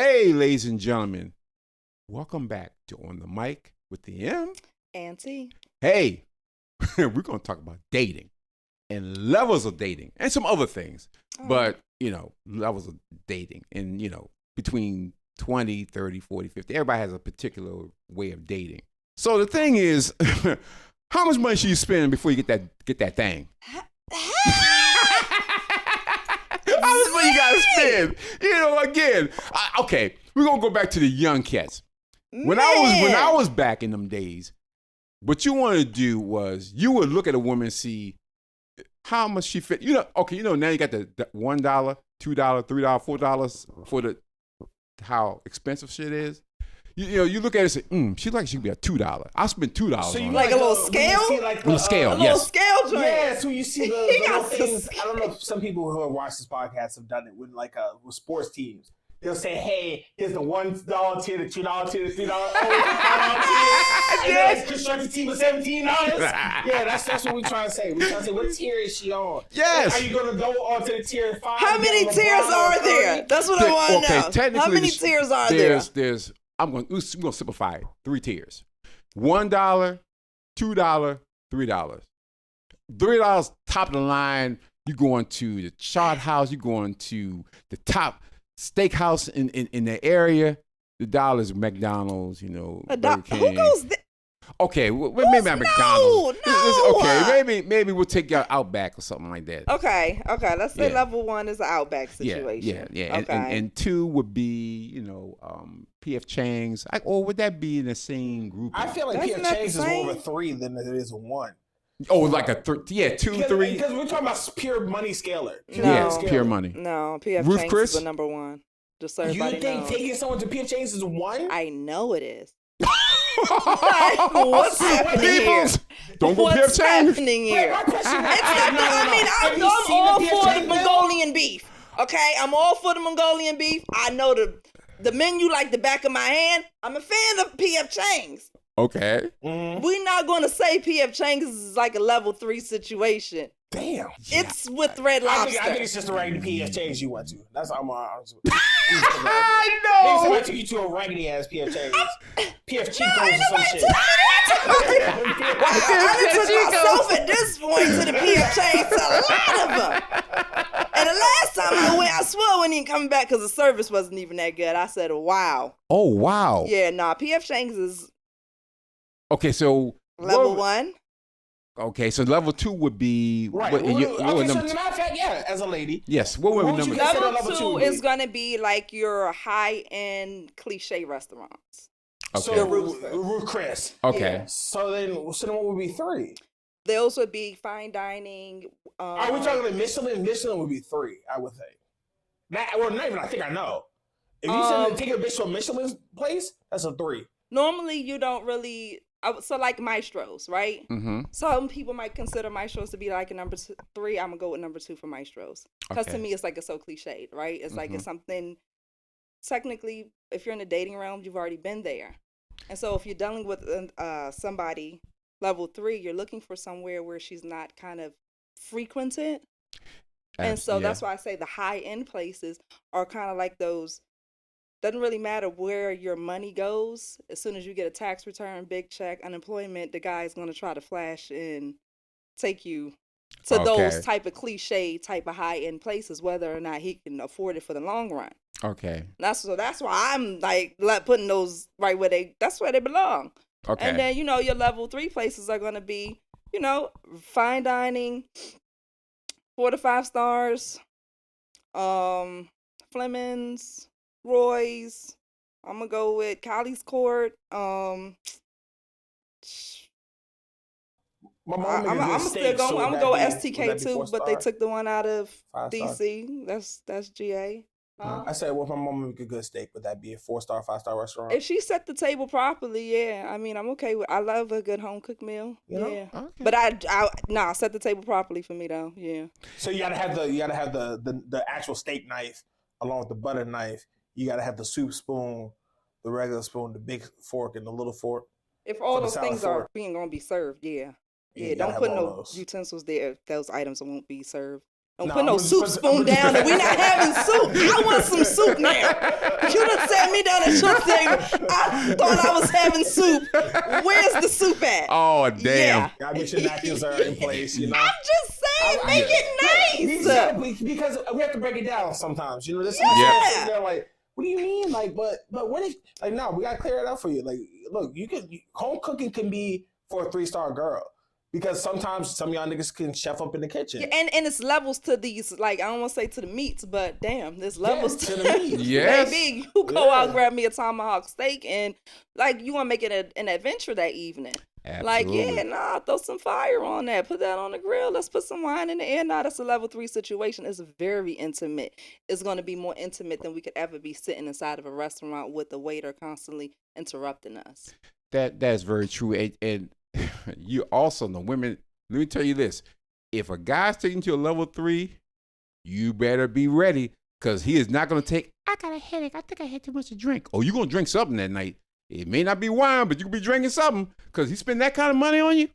Hey, ladies and gentlemen, welcome back to On the Mic with the M. Auntie. Hey, we're going to talk about dating and levels of dating and some other things. Oh. But, levels of dating and, between 20, 30, 40, 50. Everybody has a particular way of dating. So the thing is, how much money should you spend before you get that thing? How much money you gotta spend? Again. Okay, we're gonna go back to the young cats. When I was back in them days, what you want to do was you would look at a woman and see how much she fit. Now you got the $1, $2, $3, $4 for the how expensive shit is. You look at it and say, she like she could be a $2. I'll spend $2. So you on like it. a little scale? A scale, a yes. little scale joint. Yeah, so you see the little things. I don't know if some people who have watched this podcast have done it with with sports teams. They'll say, "Hey, here's the $1 tier, the $2 tier, the $3, $5 tier, and then construct a team of $17." Yeah, that's what we're trying to say. We're trying to say, what tier is she on? Yes. Are you going to go on to the tier 5? How many tiers are there? That's what I want to know. Technically, how many tiers are there? We're going to simplify it. 3 tiers. $1, $2, $3. $3 top of the line. You're going to the Chart House. You're going to the top steakhouse in the area. The $1 is McDonald's, Burger King. Who goes there? Okay, maybe at McDonald's. No. Okay, maybe we'll take you out Outback or something like that. Okay. Let's say level 1 is an Outback situation. Yeah. Okay. And 2 would be, P.F. Chang's. Or would that be in the same group? I feel like P.F. Chang's is more of a 3 than it is a 1. Oh, like a 2, 3. Because we're talking about pure money scaler. Pure money. No, P.F. Ruth Chang's Chris? is the number 1. Just so everybody You think knows. taking someone to P.F. Chang's is 1? I know it is. What's happening here? Don't go P.F. What's Chang's. happening here? Have you I'm seen all the for P.F. the Chang's bill? Mongolian beef. Okay, I'm all for the Mongolian beef. I know the menu like the back of my hand. I'm a fan of P.F. Chang's. Okay. We're not going to say P.F. Chang's is like a level 3 situation. Damn. It's with Red Lobster. I think it's just the right P.F. Chang's you went to. That's all I I know. took you to a raggedy ass P.F. Chang's. P.F. Chico's or some shit. I took myself at this point to the P.F. Chang's, a lot of them. And the last time I went, I swear I wasn't even coming back because the service wasn't even that good. I said, wow. Oh, wow. Yeah, P.F. Chang's is Okay, so level 1. Okay, so level 2 would be Right. What, So, number as a matter of fact, as a lady. Yes. What would What would number? you guys- Level level 2 2 is going to be like your high-end cliché restaurants. Okay. So Ruth Chris. Okay. Yeah. So then what would be 3? Those would be fine dining. Are we talking about Michelin? Michelin would be 3, I would think. Not even. I think I know. If you said take a bitch to a Michelin place, that's a 3. Normally, you don't really. So like Maestros, right? Mm-hmm. Some people might consider Maestros to be like a number 3. I'm gonna go with number 2 for Maestros because to me it's like it's so cliched, right? It's like it's something. Technically, if you're in the dating realm, you've already been there, and so if you're dealing with somebody level 3, you're looking for somewhere where she's not kind of frequented, and so that's why I say the high end places are kind of like those. Doesn't really matter where your money goes. As soon as you get a tax return, big check, unemployment, the guy's going to try to flash and take you to those type of cliche, type of high-end places, whether or not he can afford it for the long run. Okay. That's why I'm like putting those right where that's where they belong. Okay. And then, your level 3 places are going to be, fine dining, 4 to 5 stars, Fleming's, Roy's. I'm gonna go with Collie's Court. My mom I'm still going. I'm gonna go with STK too, but they took the one out of 5 DC. That's GA. I said, well, if my mom make a good steak, would that be a 4-star, 5-star restaurant? If she set the table properly, yeah. I mean, I'm okay with. I love a good home cooked meal. You know? Yeah. Okay. But set the table properly for me though. Yeah. So you gotta have the actual steak knife along with the butter knife. You gotta have the soup spoon, the regular spoon, the big fork, and the little fork. If all For the those salad things fork. are being gonna be served, yeah. Yeah, Yeah, you gotta don't put have all no those. utensils there if those items won't be served. Don't put no soup spoon down and we not having soup. I want some soup now. You done sat me down at your table. I thought I was having soup. Where's the soup at? Oh, damn. Yeah. Gotta make sure napkins are in place, you know? I'm just saying, make it nice. Because we have to break it down sometimes. You know, this they're like, what do you mean? Like, but what if, like, no, we gotta clear it up for you. Like, look, home cooking can be for a 3-star girl. Because sometimes some of y'all niggas can chef up in the kitchen. Yeah, and it's levels to these, like, I don't want to say to the meats, but damn, there's levels to the meats. Yes. Baby, you go out and grab me a tomahawk steak and, like, you want to make it an adventure that evening. Absolutely. Like, throw some fire on that. Put that on the grill. Let's put some wine in the air. Nah, that's a level 3 situation. It's very intimate. It's going to be more intimate than we could ever be sitting inside of a restaurant with the waiter constantly interrupting us. That's very true. And you also know, women, let me tell you this. If a guy's taking you to a level 3, you better be ready, because he is not going to take, I got a headache. I think I had too much to drink. Oh, you're going to drink something that night. It may not be wine, but you could be drinking something, because he spent that kind of money on you.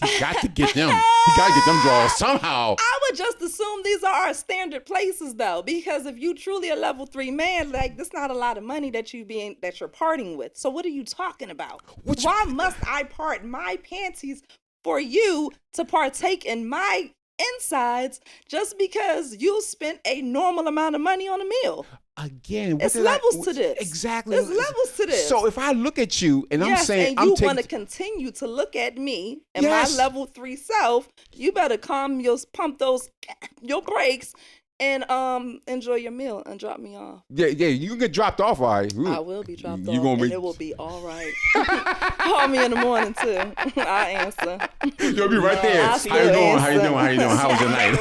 He got to get them. He got to get them draws somehow. I would just assume these are our standard places, though, because if you truly a level 3 man, like, that's not a lot of money that you're parting with. So what are you talking about? Why must I part my panties for you to partake in my insides just because you spent a normal amount of money on a meal? Again, it's levels to this. Exactly. There's levels to this. So if I look at you and I'm saying, and you want to continue to look at me and my level 3 self, you better pump your brakes and enjoy your meal and drop me off. Yeah, you can get dropped off, all right. I will be dropped off, and it will be all right. Call me in the morning too. I'll answer. You'll be right there. How you doing? How was your night?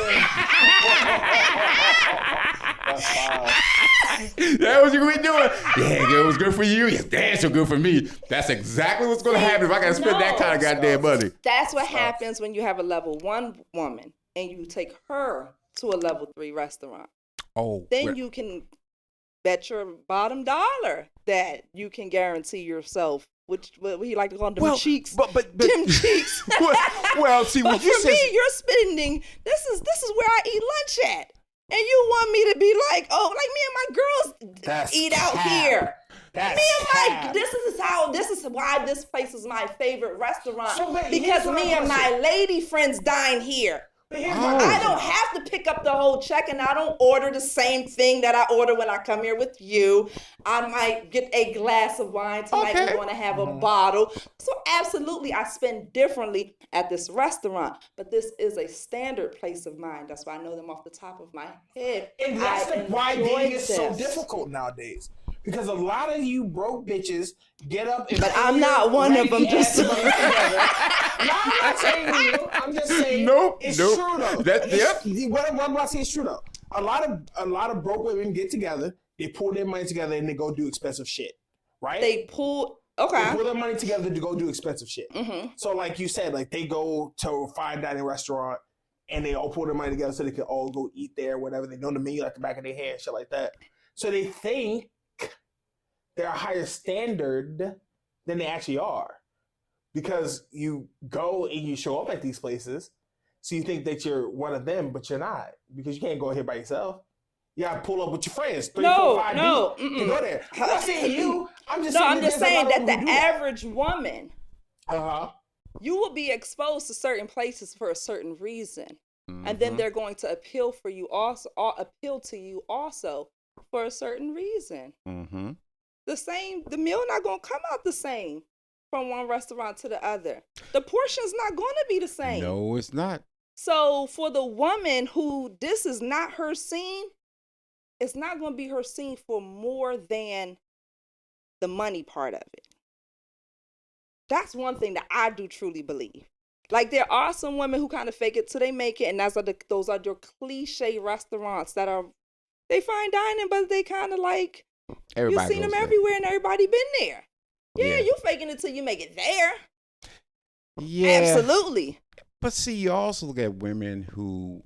That's fine. That was what you be doing. Yeah, it was good for you. Yeah, damn, so good for me. That's exactly what's going to happen if I got to spend that kind of goddamn money. That's what happens when you have a level 1 woman and you take her to a level 3 restaurant. Oh, then you can bet your bottom dollar that you can guarantee yourself, which what we like to call them cheeks. But them cheeks. Well, see, what you for me, you're spending. This is where I eat lunch at. And you want me to be like, oh, like me and my girls eat out here. This is why this place is my favorite restaurant. Because me and my lady friends dine here. I don't have to pick up the whole check, and I don't order the same thing that I order when I come here with you. I might get a glass of wine tonight. We want to have a bottle. So absolutely, I spend differently at this restaurant. But this is a standard place of mine. That's why I know them off the top of my head. And that's why dating is so difficult nowadays. Because a lot of you broke bitches get up and... But I'm not one of them. Just no, I'm not saying you. I'm just saying it's true, though. What I'm about to say is true, though. A lot of broke women get together, they pull their money together, and they go do expensive shit, right? They pull their money together to go do expensive shit. Mm-hmm. So like you said, like they go to a fine dining restaurant, and they all pull their money together so they can all go eat there, whatever. They know the menu like the back of their hand, shit like that. So they think they're a higher standard than they actually are. Because you go and you show up at these places, so you think that you're one of them, but you're not. Because you can't go here by yourself. You gotta pull up with your friends, 3, 4, 5 deep to go there. I'm not saying you. I'm just saying that the average woman, you will be exposed to certain places for a certain reason. Mm-hmm. And then they're going to appeal to you also for a certain reason. Mm-hmm. The meal not gonna come out the same from one restaurant to the other. The portion's not gonna be the same. No, it's not. So for the woman who this is not her scene, it's not gonna be her scene for more than the money part of it. That's one thing that I do truly believe. Like there are some women who kind of fake it till they make it, and those are your cliche restaurants that are they fine dining, but they kind of like. You've seen them everywhere and everybody been there. Yeah, you faking it till you make it there. Yeah. Absolutely. But see, you also look at women who,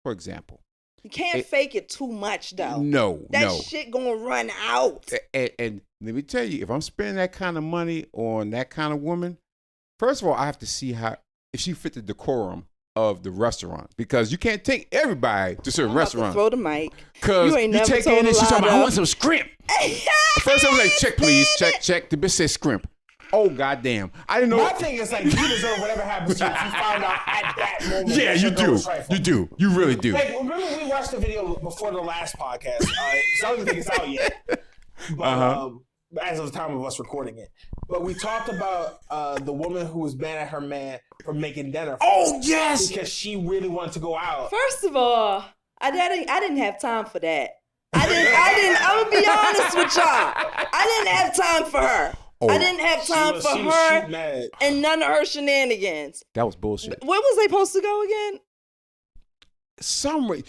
for example. You can't fake it too much, though. No. That shit gonna run out. And let me tell you, if I'm spending that kind of money on that kind of woman, first of all, I have to see if she fit the decorum of the restaurant because you can't take everybody to certain restaurants. Throw the mic. Because you ain't you never take told in and she's talking about, I want some scrimp. First I was like, check please, check. The bitch says scrimp. Oh goddamn! I didn't know. My thing is like you deserve whatever happens to you if you found out at that moment. Yeah, you do. You do. You really do. Hey, remember we watched the video before the last podcast? So I don't think it's out yet. But as of the time of us recording it, but we talked about the woman who was mad at her man for making dinner. Oh yes, because she really wanted to go out. First of all, I didn't have time for that. I didn't. I'm gonna be honest with y'all. I didn't have time for her. Oh, I didn't have time for her and none of her shenanigans. That was bullshit. Where was they supposed to go again?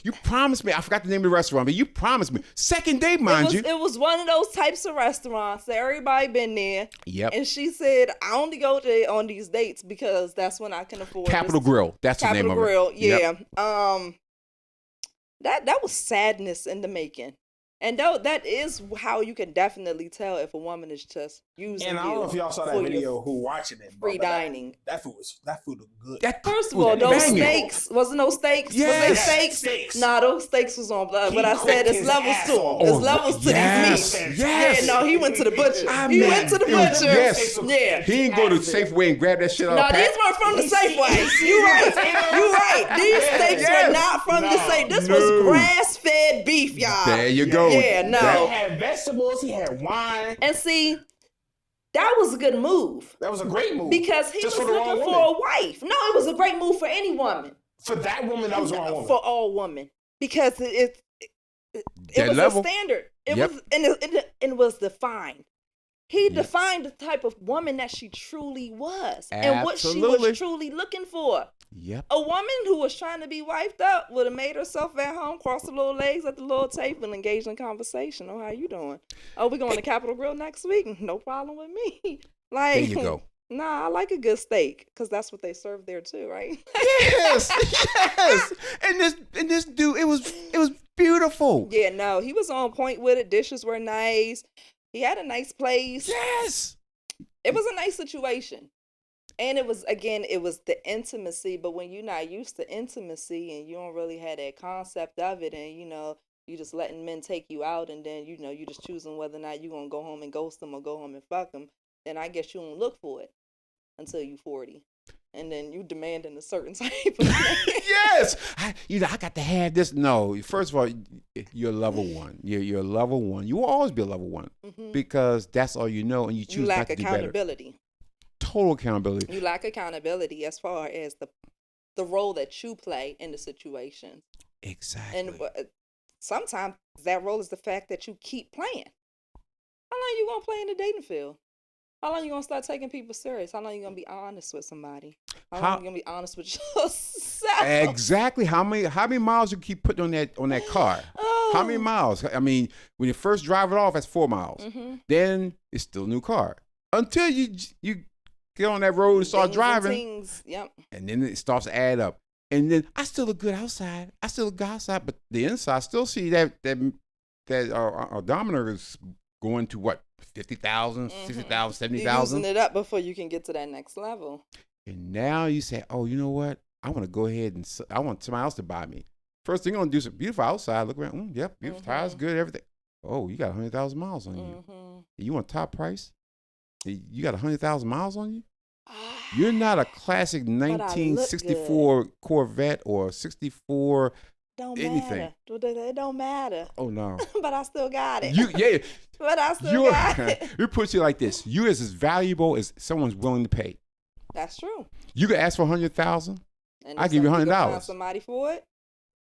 You promised me. I forgot the name of the restaurant, but you promised me. Second date, mind you. It was one of those types of restaurants that everybody been there. Yep. And she said, I only go there on these dates because that's when I can afford Capital Grill. That's the name of it. Capital Grill, yeah. Yep. That was sadness in the making. And though that is how you can definitely tell if a woman is just using you. And I don't know if y'all saw that video. Who watching it? Free dining. That food was good. First of all, those steaks wasn't no steaks. Yes. Was they steaks? Nah, those steaks was on blood. But I said it's levels to them. There's levels to these meats. Yes. Yeah, no, he went to the butcher. He went to the butcher. Yes. Yeah. He didn't go to Safeway and grab that shit off. No, these weren't from the Safeway. You right. These steaks were not from the Safeway. This was grass-fed beef, y'all. There you go. Yeah, no. He had vegetables. He had wine. And see, that was a good move. That was a great move. Because he was looking for a wife. No, it was a great move for any woman. For that woman, that was the wrong woman. For all women. Because it was a standard. It was defined. He defined the type of woman that she truly was. Absolutely. And what she was truly looking for. Yep. A woman who was trying to be wifed up would have made herself at home, crossed the little legs at the little table, and engaged in conversation. Oh, how you doing? Oh, we going to Capitol Grill next week? No problem with me. Like, there you go. Nah, I like a good steak because that's what they serve there too, right? Yes. And this dude, it was beautiful. Yeah, no, he was on point with it. Dishes were nice. He had a nice place. Yes. It was a nice situation. And it was the intimacy, but when you're not used to intimacy and you don't really have that concept of it and, you just letting men take you out and then, you just choosing whether or not you're going to go home and ghost them or go home and fuck them, then I guess you don't look for it until you're 40. And then you demanding a certain type of thing. Yes. I got to have this. No, first of all, you're level one. You're level one. You will always be a level one because that's all you know and you choose not to do better. You lack accountability. Total accountability. You lack accountability as far as the role that you play in the situation. Exactly. And sometimes that role is the fact that you keep playing. How long you gonna play in the dating field? How long you gonna start taking people serious? How long you gonna be honest with somebody? How long you gonna be honest with yourself? Exactly. How many miles you keep putting on that car? Oh. How many miles? I mean, when you first drive it off, that's 4 miles. Mm-hmm. Then it's still a new car until you get on that road and start driving. Yep. And then it starts to add up. And then I still look good outside. But the inside, I still see that odometer is going to what? 50,000, 60,000, 70,000. You're using it up before you can get to that next level. And now you say, oh, you know what? I want to go ahead and I want somebody else to buy me. First thing you're going to do is beautiful outside. Look around. Yep, beautiful tires, good, everything. Oh, you got 100,000 miles on you. You want top price? You got 100,000 miles on you? You're not a classic 1964 Corvette or 64 anything. It don't matter. Oh, no. But I still got it. But I still got it. We put you like this. You're as valuable as someone's willing to pay. That's true. You could ask for 100,000. I give you $100. Find somebody for it,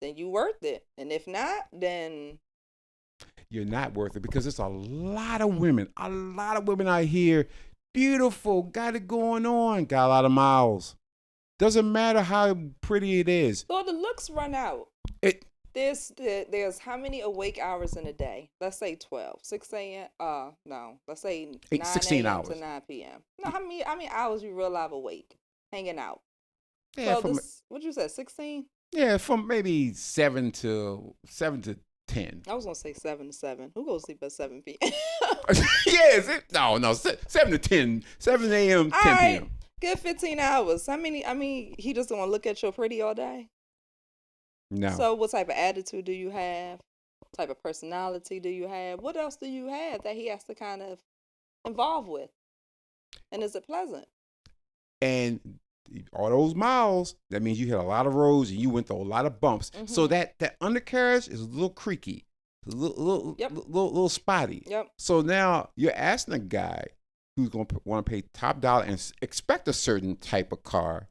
then you worth it. And if not, then you're not worth it because there's a lot of women out here, beautiful, got it going on, got a lot of miles. Doesn't matter how pretty it is. So the looks run out. There's how many awake hours in a day? Let's say 12. 6 a.m. No. Let's say 16 9 hours to 9 p.m. No, how many hours you real live awake, hanging out? Yeah, so what you said, 16? Yeah, from maybe 7 to 10. I was gonna say 7 to 7. Who goes to sleep at 7 p.m.? Yes. No. 7 to 10. 7 a.m. 10 p.m. good 15 hours. I mean, he just gonna look at your pretty all day. No. So what type of attitude do you have? What type of personality do you have? What else do you have that he has to kind of involve with? And is it pleasant? And all those miles, that means you hit a lot of roads and you went through a lot of bumps. Mm-hmm. So that undercarriage is a little creaky, a little spotty. Yep. So now you're asking a guy who's going to want to pay top dollar and expect a certain type of car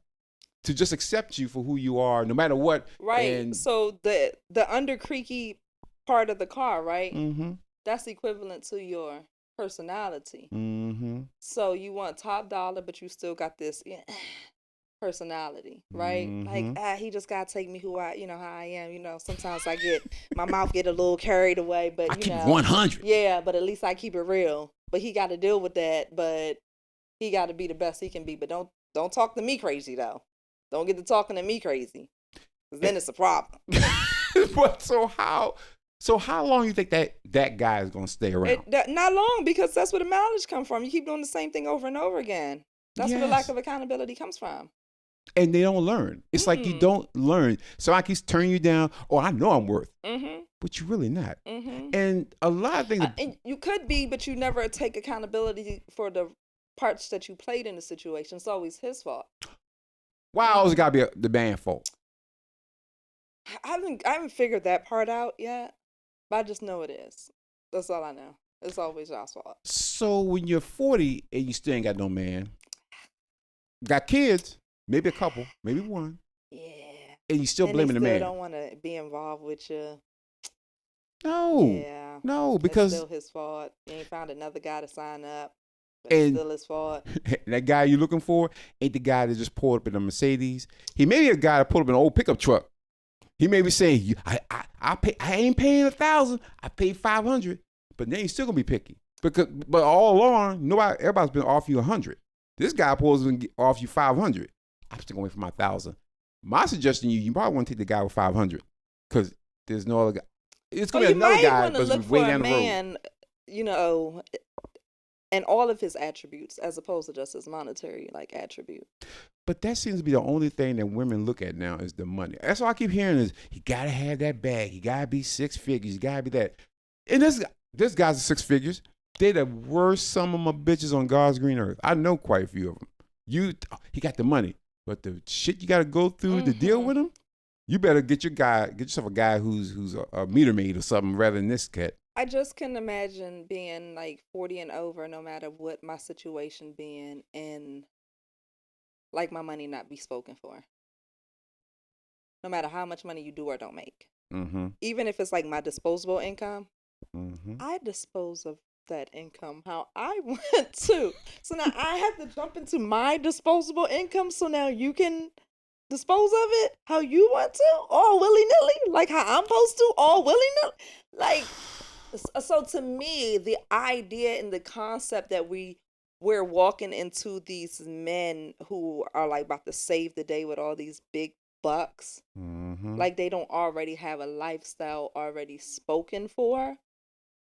to just accept you for who you are, no matter what. Right. And so the under creaky part of the car, right? Mm-hmm. That's equivalent to your personality. Mm-hmm. So you want top dollar, but you still got this personality, right? Mm-hmm. Like, he just gotta take me how I am. Sometimes my mouth get a little carried away, but I keep 100. Yeah, but at least I keep it real. But he got to deal with that. But he got to be the best he can be. But don't talk to me crazy though. Don't get to talking to me crazy, because then it's a problem. But so how long you think that guy is gonna stay around? Not long, because that's where the mileage come from. You keep doing the same thing over and over again. That's where the lack of accountability comes from. And they don't learn. It's like you don't learn. So I keep turning you down. Oh, I know I'm worth. Mm-hmm. But you're really not. Mm-hmm. And a lot of things. And you could be, but you never take accountability for the parts that you played in the situation. It's always his fault. Why always got to be the man's fault? I haven't figured that part out yet, but I just know it is. That's all I know. It's always y'all's fault. So when you're 40 and you still ain't got no man, got kids, maybe a couple, maybe one. Yeah. And you still blaming the man. They don't want to be involved with you. No. Yeah. No, because it's still his fault. You ain't found another guy to sign up. And it's still his fault. That guy you looking for ain't the guy that just pulled up in a Mercedes. He may be a guy that pulled up in an old pickup truck. He may be saying, I ain't paying $1,000. I paid $500. But then he's still gonna be picky. But all along, everybody's been offering you $100. This guy pulls and off you $500. I'm still gonna wait for my $1,000. My suggestion you probably want to take the guy with $500, because there's no other guy. It's gonna be another guy, but it's way down the road. And all of his attributes, as opposed to just his monetary attribute. But that seems to be the only thing that women look at now is the money. That's all I keep hearing is he gotta have that bag. He gotta be 6 figures. He gotta be that. And this guy's 6 figures. They the worst some of my bitches on God's green earth. I know quite a few of them. He got the money, but the shit you gotta go through to deal with him, you better get yourself a guy who's a meter maid or something rather than this cat. I just can imagine being 40 and over, no matter what my situation being, and my money not be spoken for. No matter how much money you do or don't make. Mm-hmm. Even if it's my disposable income, mm-hmm. I dispose of that income how I want to. So now I have to jump into my disposable income, so now you can dispose of it how you want to, all willy-nilly, how I'm supposed to, all willy-nilly. So to me, the idea and the concept that we're walking into these men who are about to save the day with all these big bucks, mm-hmm. they don't already have a lifestyle already spoken for.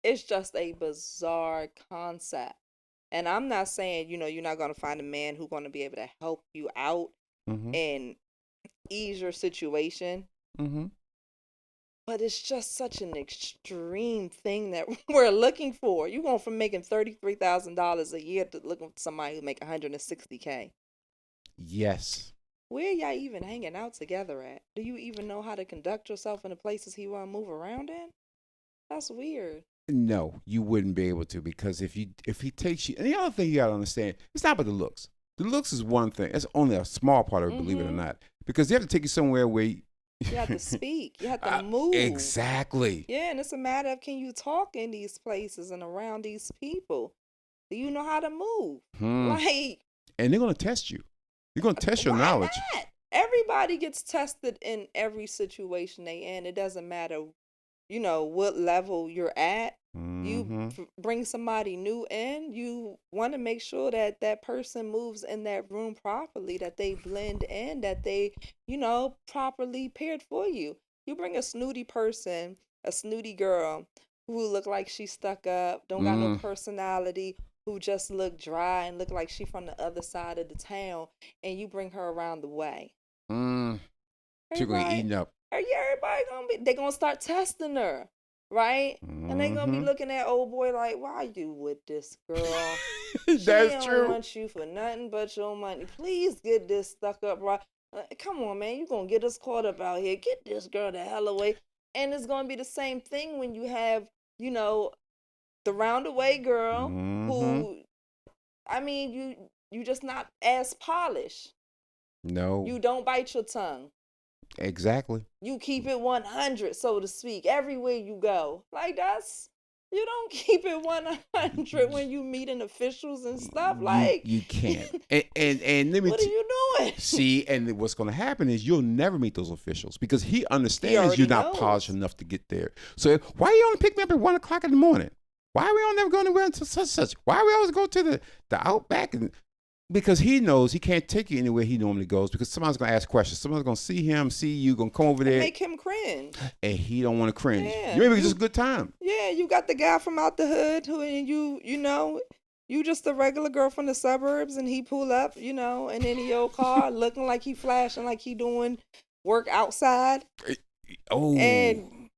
It's just a bizarre concept. And I'm not saying, you're not going to find a man who's going to be able to help you out mm-hmm. and ease your situation. Mm-hmm. But it's just such an extreme thing that we're looking for. You going from making $33,000 a year to looking for somebody who make $160K. Yes. Where y'all even hanging out together at? Do you even know how to conduct yourself in the places he want to move around in? That's weird. No, you wouldn't be able to, because if he takes you, and the other thing you gotta understand, it's not about the looks. The looks is one thing. It's only a small part of it, believe it or not, because they have to take you somewhere where you have to speak. You have to move. Exactly. Yeah, and it's a matter of, can you talk in these places and around these people? Do you know how to move? And they're gonna test you. They're gonna test your knowledge. Not? Everybody gets tested in every situation they in. It doesn't matter, what level you're at. Mm-hmm. You bring somebody new in, you want to make sure that that person moves in that room properly, that they blend in, that they, properly paired for you. You bring a snooty person, a snooty girl who look like she's stuck up, don't got no personality, who just look dry and look like she from the other side of the town, and you bring her around the way. She's going to eat up. Everybody they gonna start testing her, right? And they gonna be looking at old boy like, why you with this girl? That's she true. don't want you for nothing but your money. Please get this stuck up right. Come on, man, you gonna get us caught up out here. Get this girl the hell away. And it's gonna be the same thing when you have, you know, the roundaway girl who, I mean, you just not as polished. No. You don't bite your tongue. Exactly. You keep it 100, so to speak, everywhere you go. Like you don't keep it 100 when you meeting officials and stuff. Like you can't. And let me what are you doing? See, and what's going to happen is you'll never meet those officials because he understands you're not polished enough to get there. So why you only pick me up at 1:00 in the morning? Why are we all never going anywhere until such? Why are we always go to the Outback? And because he knows he can't take you anywhere he normally goes because somebody's going to ask questions. Somebody's going to see him, see you, going to come over there. Make him cringe. And he don't want to cringe. Yeah. You maybe just a good time. Yeah, you got the guy from out the hood who you know, you just a regular girl from the suburbs and he pull up, you know, and in your car looking like he flashing like he doing work outside. You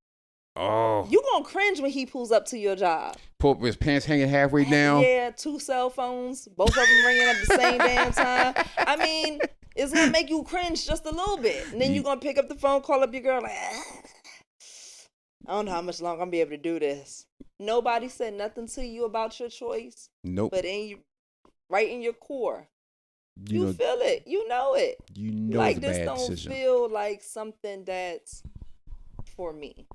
gonna cringe when he pulls up to your job. Pull up with his pants hanging halfway down. Yeah, 2 cell phones, both of them ringing at the same damn time. I mean, it's gonna make you cringe just a little bit. And then you're gonna pick up the phone, call up your girl like, I don't know how much longer I'm gonna be able to do this. Nobody said nothing to you about your choice. Nope. But right in your core, you feel it. You know it. You know like it's a this bad don't decision. feel like something that's for me.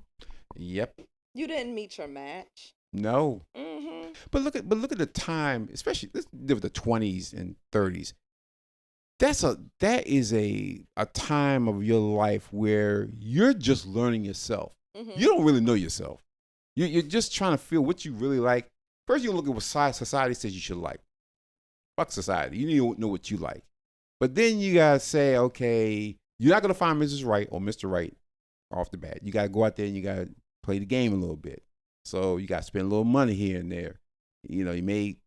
Yep. You didn't meet your match. No. But look at the time, especially let's live the 20s and 30s. That is a time of your life where you're just learning yourself. You don't really know yourself. You're just trying to feel what you really like. First, you look at what society says you should like. Fuck society. You need to know what you like. But then you gotta say, okay, you're not gonna find Mrs. Right or Mr. Right off the bat. You gotta go out there and you gotta play the game a little bit. So you got to spend a little money here and there. You know, you may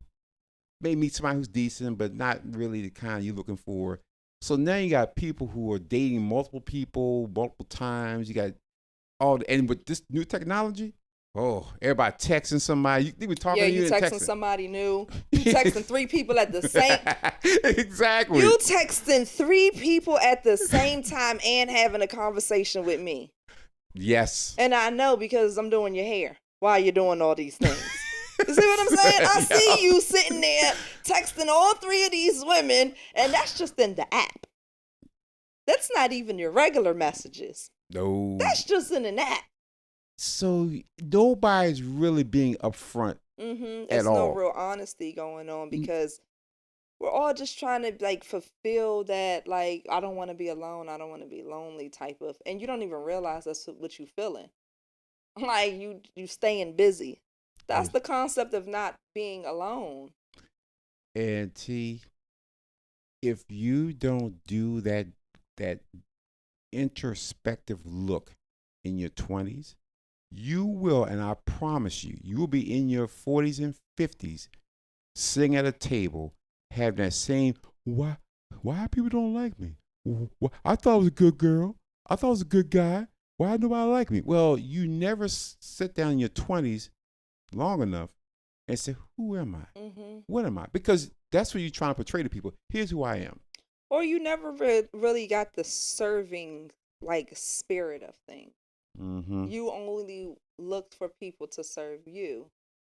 meet somebody who's decent, but not really the kind you're looking for. So now you got people who are dating multiple people, multiple times. You got and with this new technology, everybody texting somebody. You be talking to you texting somebody new. You texting 3 people at the same. Exactly. You texting 3 people at the same time and having a conversation with me. Yes. And I know because I'm doing your hair while you're doing all these things. You see what I'm saying? I see you sitting there texting all 3 of these women, and that's just in the app. That's not even your regular messages. No. That's just in an app. So nobody's really being upfront at all. There's no real honesty going on because we're all just trying to like fulfill that, like, I don't want to be alone, I don't want to be lonely type of, and you don't even realize that's what you feeling. Like you staying busy. That's the concept of not being alone. And T, if you don't do that introspective look in your 20s, you will, and I promise you, you will be in your 40s and 50s sitting at a table have that same, why people don't like me? I thought I was a good girl. I thought I was a good guy. Why nobody like me? Well, you never sit down in your 20s long enough and say, who am I? What am I? Because that's what you're trying to portray to people. Here's who I am. Or you never really got the serving, like, spirit of things. You only looked for people to serve you.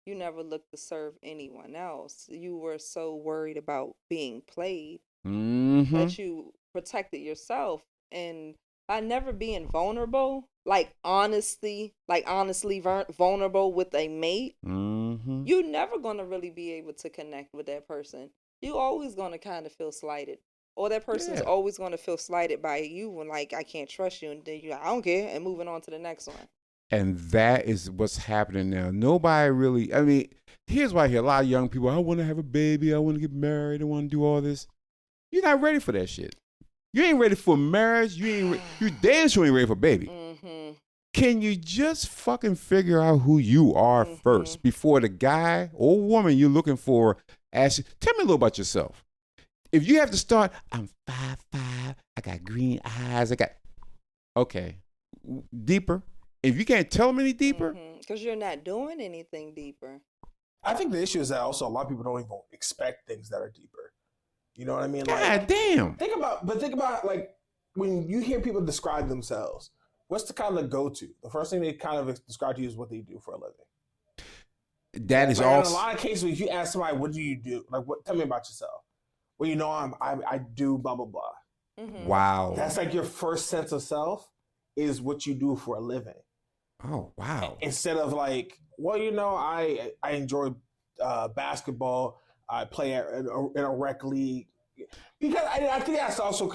You never looked to serve anyone else. You were so worried about being played that you protected yourself. And by never being vulnerable, like honestly vulnerable with a mate, you're never going to really be able to connect with that person. You always going to kind of feel slighted. Or that person's always going to feel slighted by you when, like, I can't trust you. And then you're like, I don't care. And moving on to the next one. And that is what's happening now. Nobody really, I mean, here's why I hear a lot of young people, I want to have a baby. I want to get married. I want to do all this. You're not ready for that shit. You ain't ready for marriage. You damn sure ain't ready for baby. Can you just fucking figure out who you are first before the guy or woman you're looking for asks you, tell me a little about yourself. If you have to start, I'm 5'5", I got green eyes, okay, deeper. If you can't tell them any deeper. Because you're not doing anything deeper. I think the issue is that also a lot of people don't even expect things that are deeper. You know what I mean? Like, God damn. Think about like when you hear people describe themselves, what's the kind of go-to? The first thing they kind of describe to you is what they do for a living. That is like, also in a lot of cases, if you ask somebody, what do you do? Like, tell me about yourself. Well, you know, I do blah, blah, blah. Wow. That's like your first sense of self is what you do for a living. Oh, wow. Instead of like, well, you know, I enjoy basketball. I play in a rec league. Because I think that's also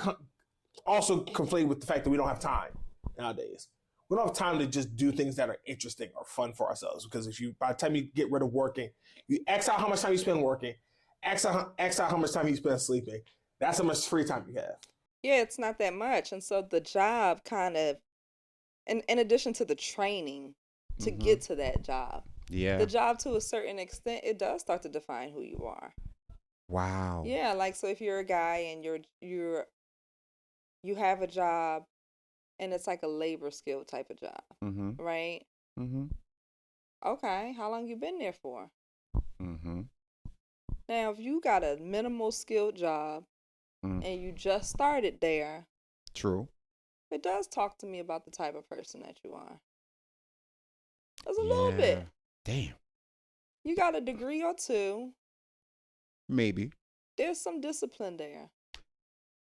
conflated with the fact that we don't have time nowadays. We don't have time to just do things that are interesting or fun for ourselves. Because by the time you get rid of working, you X out how much time you spend working, X out how much time you spend sleeping. That's how much free time you have. Yeah, it's not that much. And so the job kind of, in addition to the training to get to that job, the job to a certain extent, it does start to define who you are. Wow. Yeah, like so if you're a guy and you have a job and it's like a labor skill type of job, right? Okay, how long you been there for? Now, if you got a minimal skilled job and you just started there, true, it does talk to me about the type of person that you are. Just a little bit. Damn. You got a degree or two. Maybe. There's some discipline there.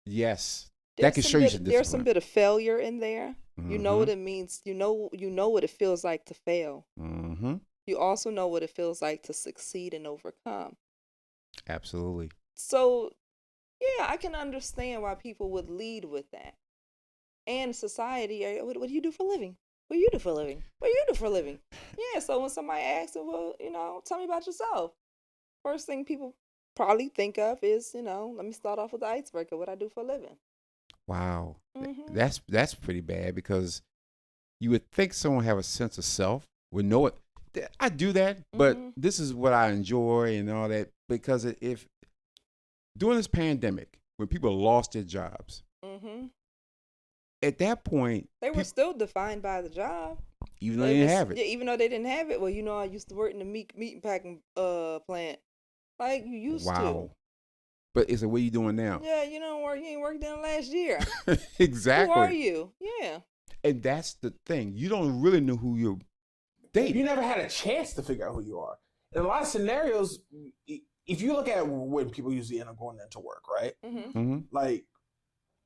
Yes. That can show you some discipline. There's some bit of failure in there. You know what it means. You know what it feels like to fail. You also know what it feels like to succeed and overcome. Absolutely. So, yeah, I can understand why people would lead with that. And society, what do you do for a living? What do you do for a living? What do you do for a living? Yeah, so when somebody asks, well, tell me about yourself. First thing people probably think of is, let me start off with the icebreaker, what I do for a living. Wow. That's pretty bad because you would think someone have a sense of self, would know it. I do that, but this is what I enjoy and all that because if during this pandemic, when people lost their jobs, at that point, they were still defined by the job. Even though they didn't have it. Yeah, even though they didn't have it. Well, I used to work in the meat and packing plant. Like you used to. But it's what are you doing now? Yeah, you don't work. You ain't worked there last year. Exactly. Who are you? Yeah. And that's the thing. You don't really know who you're dating. You never had a chance to figure out who you are. In a lot of scenarios, if you look at when people usually end up going into work, right? Like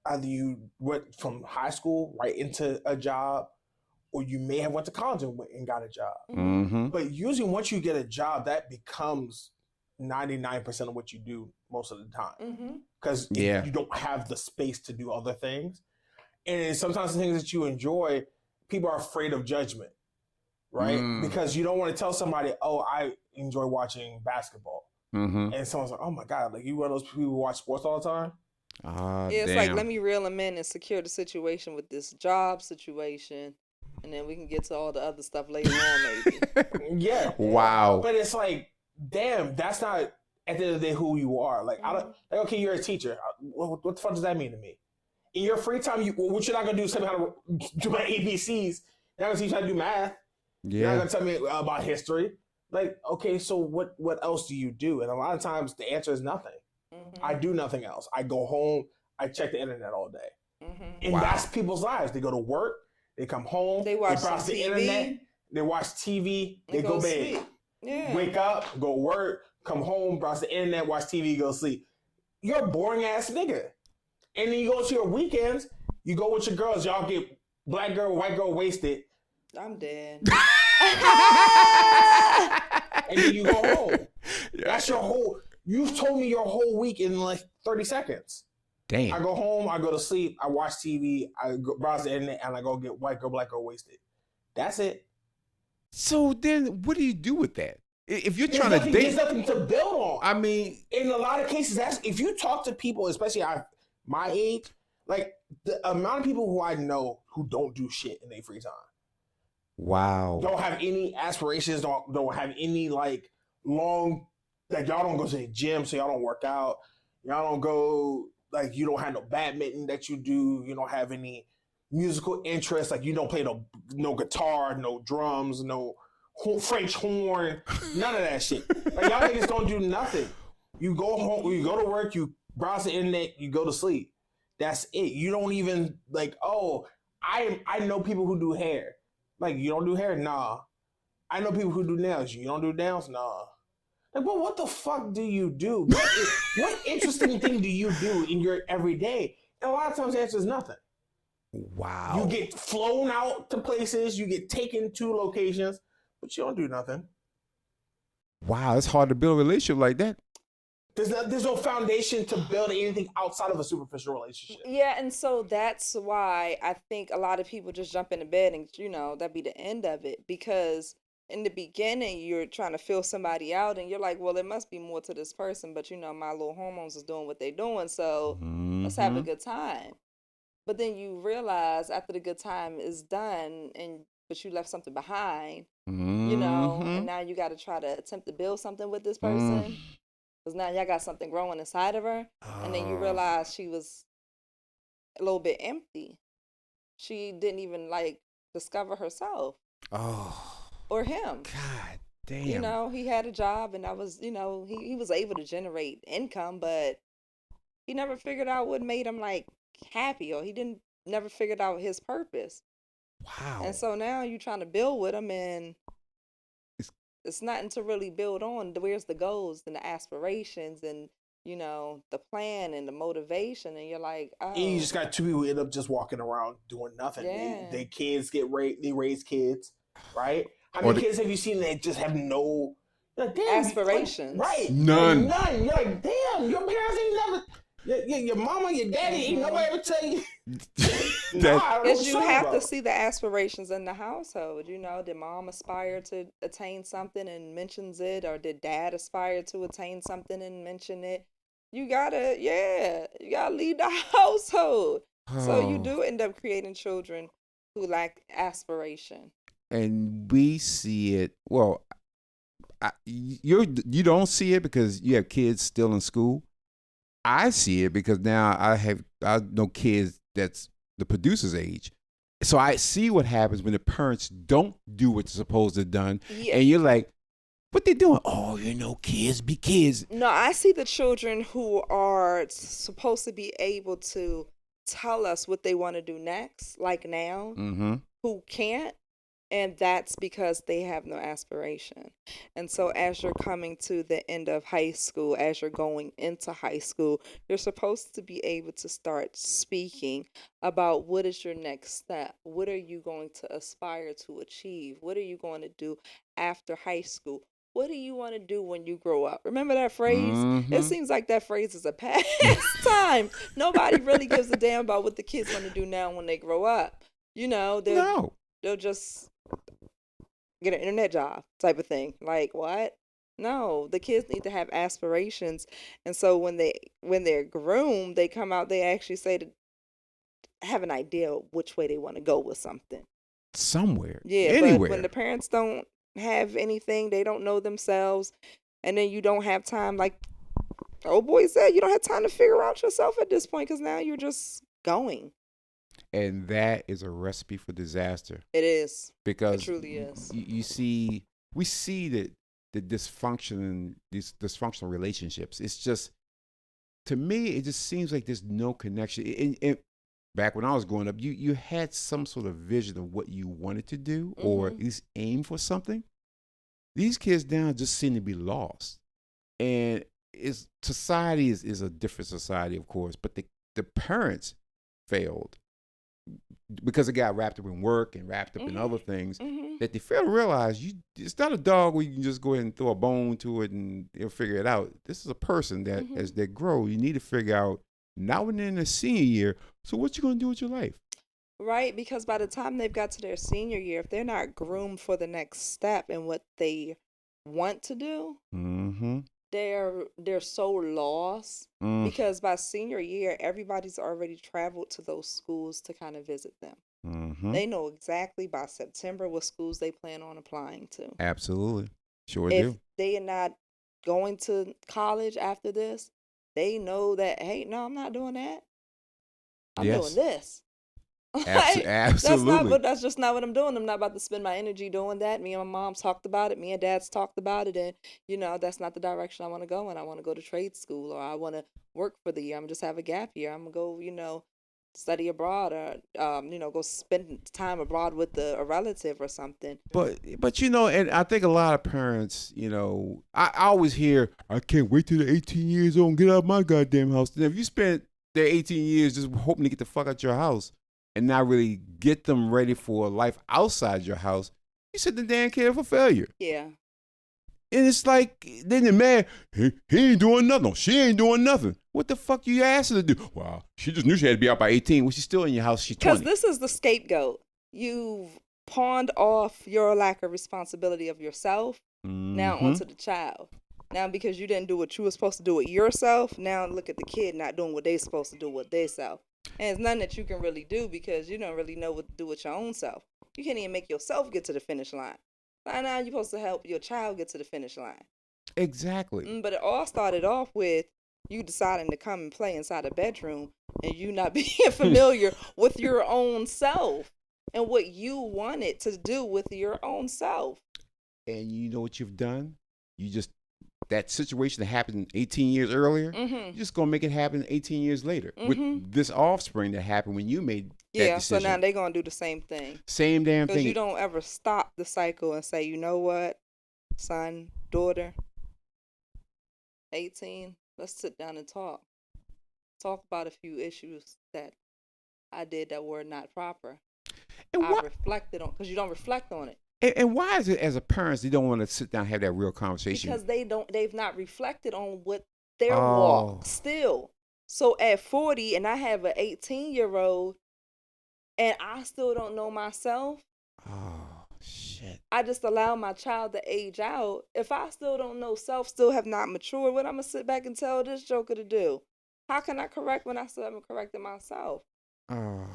either you went from high school right into a job, or you may have went to college and got a job. But usually once you get a job, that becomes 99% of what you do most of the time. Because you don't have the space to do other things. And sometimes the things that you enjoy, people are afraid of judgment, right? Because you don't want to tell somebody, oh, I enjoy watching basketball. And someone's like, oh my God, like you one of those people who watch sports all the time? It's like, let me reel them in and secure the situation with this job situation. And then we can get to all the other stuff later on, maybe. Yeah. Wow. But it's like, damn, that's not at the end of the day who you are. Like, I don't. Like, okay, you're a teacher. What the fuck does that mean to me? In your free time, what you're not gonna do is tell me how to do my ABCs. You're not gonna teach me how to do math. You're not gonna tell me about history. Like, okay, so what else do you do? And a lot of times the answer is nothing. I do nothing else. I go home. I check the internet all day. And that's people's lives. They go to work. They come home. They watch browse the internet. They watch TV. They go bed. Yeah. Wake up, go work, come home, browse the internet, watch TV, go sleep. You're a boring ass nigga. And then you go to your weekends, you go with your girls, y'all get black girl, white girl wasted. I'm dead. And then you go home. That's your whole, you've told me your whole week in like 30 seconds. Damn. I go home, I go to sleep, I watch TV, I go browse the internet, and I go get white girl, black girl wasted. That's it. So then what do you do with that? If you're trying to date, there's nothing to build on. I mean, in a lot of cases, that's if you talk to people, especially my age, like the amount of people who I know who don't do shit in their free time. Wow. Don't have any aspirations. Don't have any like long. Like y'all don't go to the gym, so y'all don't work out. Y'all don't go like you don't have no badminton that you do. You don't have any musical interests. Like you don't play no guitar, no drums, no French horn, none of that shit. Like y'all niggas don't do nothing. You go home, you go to work, you browse the internet, you go to sleep. That's it. You don't even like. Oh, I know people who do hair. Like you don't do hair, nah. I know people who do nails. You don't do nails, nah. Like, but what the fuck do you do? What interesting thing do you do in your everyday? And a lot of times the answer is nothing. Wow. You get flown out to places, you get taken to locations, but you don't do nothing. Wow, it's hard to build a relationship like that. There's no foundation to build anything outside of a superficial relationship. Yeah, and so that's why I think a lot of people just jump into bed and, that'd be the end of it. Because in the beginning, you're trying to fill somebody out and you're like, well, there must be more to this person. But, my little hormones is doing what they're doing. So let's have a good time. But then you realize after the good time is done but you left something behind, and now you got to try to attempt to build something with this person. Because now y'all got something growing inside of her. And then you realize she was a little bit empty. She didn't even discover herself. Oh. Or him. God damn. He had a job and that was, he was able to generate income, but he never figured out what made him happy, or he never figured out his purpose. Wow. And so now you're trying to build with him and it's nothing to really build on. Where's the goals and the aspirations and, the plan and the motivation? And you're like, oh. And you just got two people who end up just walking around doing nothing. Yeah. They kids get raped. They raise kids, right? How many kids have you seen that just have no aspirations? Right. None. None. You're like, damn, your parents ain't never... Your mama, your daddy, ain't nobody ever tell you. Because you have to see the aspirations in the household. Did mom aspire to attain something and mentions it, or did dad aspire to attain something and mention it? You gotta lead the household. So you do end up creating children who lack aspiration. And we see it. Well, you don't see it because you have kids still in school. I see it because now I know kids that's the producer's age. So I see what happens when the parents don't do what they're supposed to have done. Yeah. And you're like, what they doing? Oh, kids be kids. No, I see the children who are supposed to be able to tell us what they want to do next, like now, who can't. And that's because they have no aspiration. And so as you're coming to the end of high school, as you're going into high school, you're supposed to be able to start speaking about what is your next step. What are you going to aspire to achieve? What are you going to do after high school? What do you want to do when you grow up? Remember that phrase? It seems like that phrase is a past time. Nobody really gives a damn about what the kids want to do now when they grow up. They'll just get an internet job type of thing. Like, what? No, the kids need to have aspirations. And so when they're groomed, they come out, they actually say to have an idea of which way they want to go with something. Somewhere. Yeah, anywhere. But when the parents don't have anything, they don't know themselves, and then you don't have time, like old boy said, you don't have time to figure out yourself at this point because now you're just going. And that is a recipe for disaster. It is. Because it truly is. We see that the dysfunction in these dysfunctional relationships. It's just, to me, it just seems like there's no connection. And back when I was growing up, you had some sort of vision of what you wanted to do, or at least aim for something. These kids now just seem to be lost. And society is a different society, of course, but the parents failed because it got wrapped up in work and wrapped up in other things, that they fail to realize it's not a dog where you can just go ahead and throw a bone to it and they'll figure it out. This is a person that as they grow, you need to figure out, now when they're in their senior year, so what you going to do with your life? Right, because by the time they've got to their senior year, if they're not groomed for the next step and what they want to do, they're so lost because by senior year, everybody's already traveled to those schools to kind of visit them. Mm-hmm. They know exactly by September what schools they plan on applying to. Absolutely. Sure If do. they are not going to college after this, they know that, hey, no, I'm not doing that. I'm doing Yes. this. Like, Absolutely. that's just not what I'm doing. I'm not about to spend my energy doing that. Me and my mom talked about it. Me and dad's talked about it. And, that's not the direction I want to go in. I want to go to trade school, or I want to work for the year. I'm just have a gap year. I'm going to go, study abroad, or, go spend time abroad with a relative or something. But and I think a lot of parents, I always hear, I can't wait till they're 18 years old and get out of my goddamn house. And if you spent their 18 years just hoping to get the fuck out your house and not really get them ready for life outside your house, you set the damn kid up for failure. Yeah. And it's like, then the man, he ain't doing nothing. She ain't doing nothing. What the fuck you asked her to do? Well, she just knew she had to be out by 18. Well, she's still in your house. She's 20. Because this is the scapegoat. You've pawned off your lack of responsibility of yourself now onto the child. Now, because you didn't do what you were supposed to do with yourself, now look at the kid not doing what they're supposed to do with themselves. And it's nothing that you can really do because you don't really know what to do with your own self. You can't even make yourself get to the finish line. By now, you're supposed to help your child get to the finish line. Exactly. But it all started off with you deciding to come and play inside a bedroom and you not being familiar with your own self and what you wanted to do with your own self. And you know what you've done? You just, that situation that happened 18 years earlier, you're just going to make it happen 18 years later with this offspring that happened when you made that decision. So now they're going to do the same thing. Same damn thing. Because you don't ever stop the cycle and say, you know what, son, daughter, 18, let's sit down and talk. Talk about a few issues that I did that were not proper. And I reflected on, because you don't reflect on it. And why is it, as a parent, they don't want to sit down and have that real conversation? Because they've not reflected on what their walk still. So at 40, and I have an 18-year-old, and I still don't know myself. Oh, shit. I just allow my child to age out. If I still don't know self, still have not matured, what I'm going to sit back and tell this joker to do? How can I correct when I still haven't corrected myself? Oh,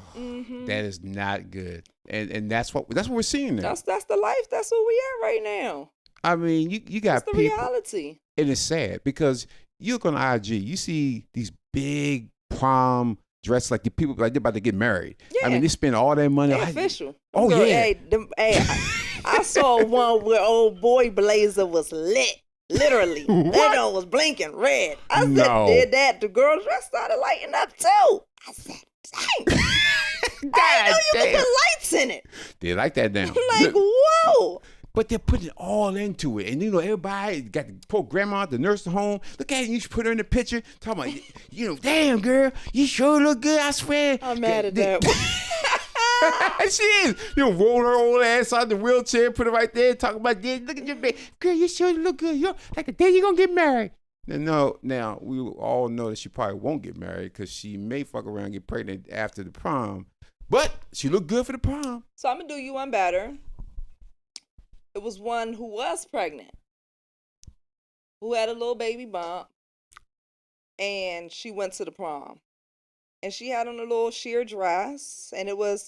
that is not good. And that's what we're seeing now. That's the life. That's where we at right now. I mean, you got the people. Reality. And it's sad because you look on IG, you see these big prom dress like the people like they're about to get married. Yeah. I mean, they spend all their money. Official. Oh, girl, yeah. I saw one where old boy blazer was lit. Literally. That one was blinking red. I said, did that. The girl's dress started lighting up too. I said, dang. I know you can put lights in it. They like that damn. Like, whoa. But they're putting all into it. And, everybody got the poor grandma at the nursing home. Look at it. You should put her in the picture. Talking about, damn, girl, you sure look good, I swear. I'm mad at that one. She is. Roll her old ass out the wheelchair, put her right there, talking about this. Look at your baby. Girl, you sure look good. You're like a day you're going to get married. Now, we all know that she probably won't get married because she may fuck around and get pregnant after the prom. But she looked good for the prom. So I'm going to do you one better. It was one who was pregnant, who had a little baby bump, and she went to the prom. And she had on a little sheer dress, and it was,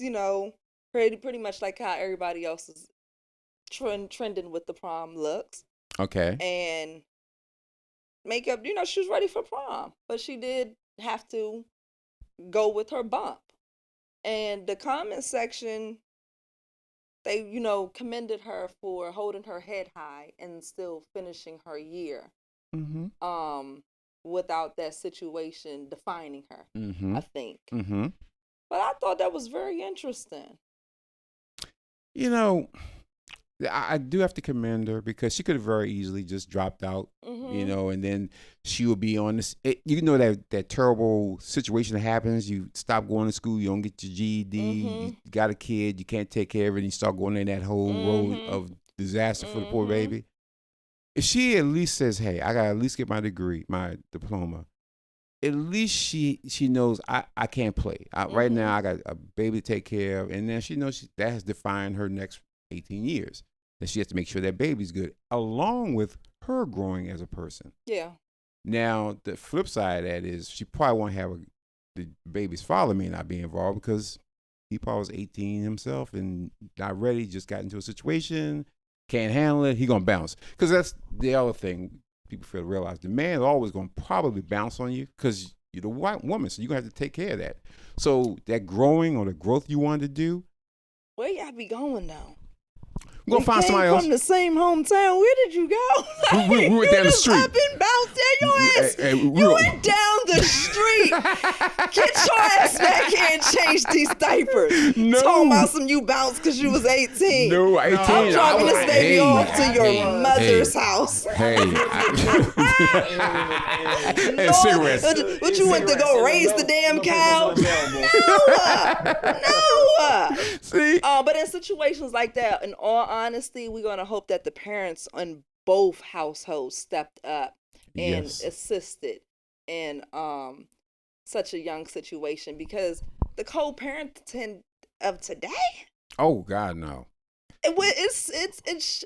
pretty much like how everybody else is trending with the prom looks. Okay. And makeup, she was ready for prom, but she did have to go with her bump. And the comment section, they, commended her for holding her head high and still finishing her year. Without that situation defining her, I think. But I thought that was very interesting. I do have to commend her because she could have very easily just dropped out, and then she would be on this. That terrible situation that happens. You stop going to school, you don't get your GED, you got a kid, you can't take care of it, and you start going in that whole road of disaster for the poor baby. If she at least says, hey, I got to at least get my degree, my diploma, at least she knows I can't play. Right now, I got a baby to take care of, and then she knows that has defined her next 18 years. That she has to make sure that baby's good, along with her growing as a person. Yeah. Now, the flip side of that is she probably won't have the baby's father may not be involved because he probably was 18 himself and not ready, just got into a situation, can't handle it, he gonna bounce. Because that's the other thing people fail to realize. The man is always gonna probably bounce on you because you're the white woman, so you're gonna have to take care of that. So that growing or the growth you wanted to do. Where y'all be going though? We're gonna find somebody else. From the same hometown. Where did you go? We went down the street. Up and bounced there, your ass. You went down the street. Get your ass back here and change these diapers. No. Talking about some you bounced because you was 18. No, 18. I'm dropping this baby off to your mother's house. Hey. And cigarettes. What you went to go raise the damn cow? No. See? But in situations like that, in all honesty, we're going to hope that the parents on both households stepped up and assisted in such a young situation, because the co-parenting of today. Oh God, no. It's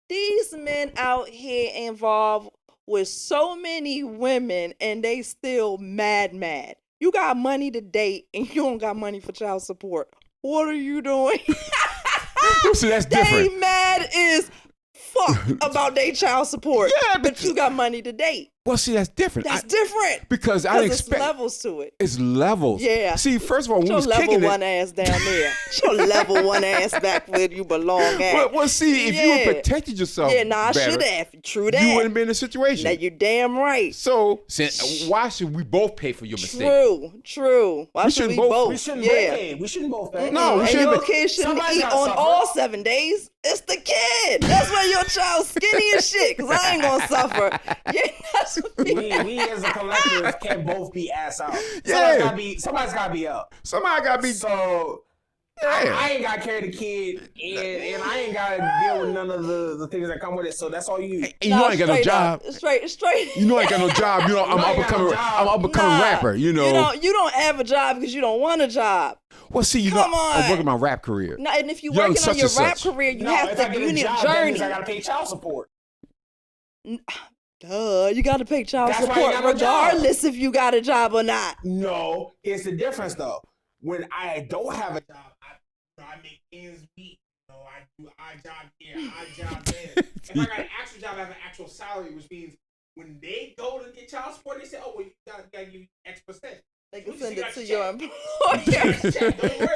these men out here involved with so many women, and they still mad. You got money to date, and you don't got money for child support. What are you doing? See, that's different. They mad is fuck about their child support. Yeah, but you got money to date. Well, see, that's different. That's different. Because I didn't expect. It's levels to it. It's levels. Yeah. See, first of all, when we was level kicking one ass down there. Your level one ass back where you belong at. Well, see, if you had protected yourself I should have. True that. You wouldn't be in a situation. Now, you're damn right. So, why should we both pay for your mistake? True. Why should we both? We shouldn't pay. We shouldn't both pay. No, we shouldn't. Your kid shouldn't eat on all 7 days. It's the kid. That's why your child's skinny as shit, because I ain't going to suffer. We as a collective can't both be ass out. Somebody's got to be up. Somebody got to be. So, I ain't got to carry the kid, and I ain't got to deal with none of the things that come with it. So that's all you. And you know I ain't got no job. Straight. You know I ain't got no job. You know I'm up and coming rapper. You know. You don't have a job because you don't want a job. Well, see, I'm working my rap career. No, and if you're working on your rap career, you need a journey. I got to pay child support. Duh, you got to pay child support regardless if you got a job or not. No, it's the difference though. When I don't have a job, I make ends meet. I do odd job here, odd job there. If I got an actual job, I have an actual salary, which means when they go to get child support, they say, "Oh, well, you got to give X%." They can send it to your employer.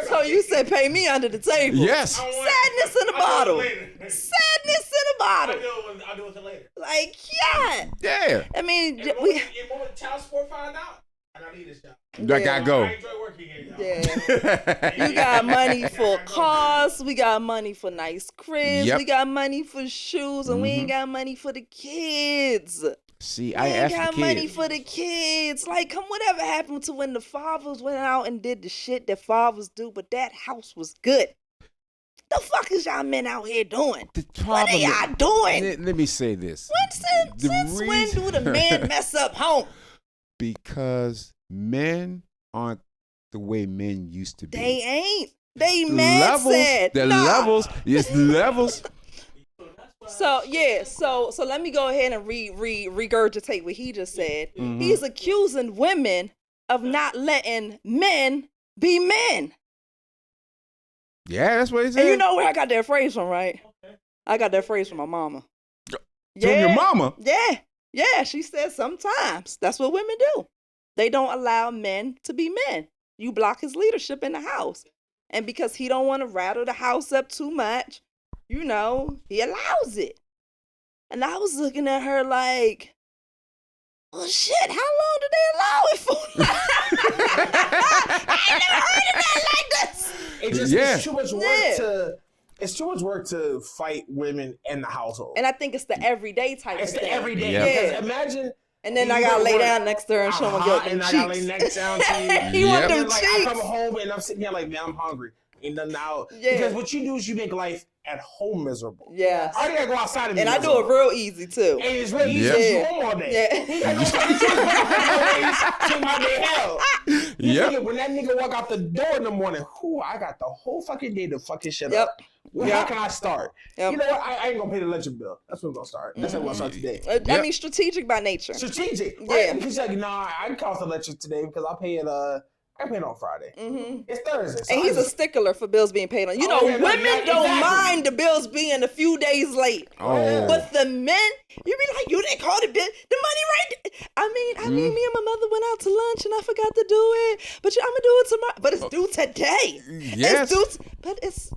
So you said, pay me under the table. Yes. Sadness in a bottle. Sadness in a bottle. I'll do it later. Like, yeah. Yeah. I mean, when child support find out, I gotta leave this job. I gotta go. I enjoy working here. Yeah. You got money for cars. We got money for nice cribs. Yep. We got money for shoes. And we ain't got money for the kids. See, I ain't got money for the kids. Like, whatever happened to when the fathers went out and did the shit that fathers do, but that house was good. The fuck is y'all men out here doing? What are y'all doing? Let me say this. Since when do the men mess up home? Because men aren't the way men used to be. They ain't. They mad said. Levels. It's levels. So let me go ahead and regurgitate what he just said. Mm-hmm. He's accusing women of not letting men be men. Yeah, that's what he said. And you know where I got that phrase from, right? Okay. I got that phrase from my mama. From your mama? Yeah. She said sometimes that's what women do. They don't allow men to be men. You block his leadership in the house. And because he don't want to rattle the house up too much, he allows it. And I was looking at her like, well, shit, how long did they allow it for? I ain't never heard of that like this. It's too much work it's too much work to fight women in the household. And I think it's the everyday type of thing. It's the everyday. Yeah. Because imagine. And then I gotta lay down next to her and show him your cheeks. And I gotta lay next down to you. He want them cheeks. I come home and I'm sitting here like, man, I'm hungry. Ain't nothing out. Yeah. Because what you do is you make life at home miserable. Yeah. I gotta go outside and I do it real easy too. And it's real easy because you're home all day. Yeah. He got no fucking to my day hell. When that nigga walk out the door in the morning, I got the whole fucking day to fuck his shit up. How can I start? Yep. You know what? I ain't gonna pay the electric bill. That's what we're gonna start. That's how we're gonna start today. I mean, strategic by nature. Strategic. Yeah. Because you're like, I can cost electric today because I'll pay it I paid on Friday. Mm-hmm. It's Thursday. So and he's a stickler for bills being paid on. You know, women don't mind the bills being a few days late. Oh. But the men, you be like, you didn't call the bill. The money right there. I mean, me and my mother went out to lunch and I forgot to do it. But I'm going to do it tomorrow. But it's due today. Yes. It's due but it's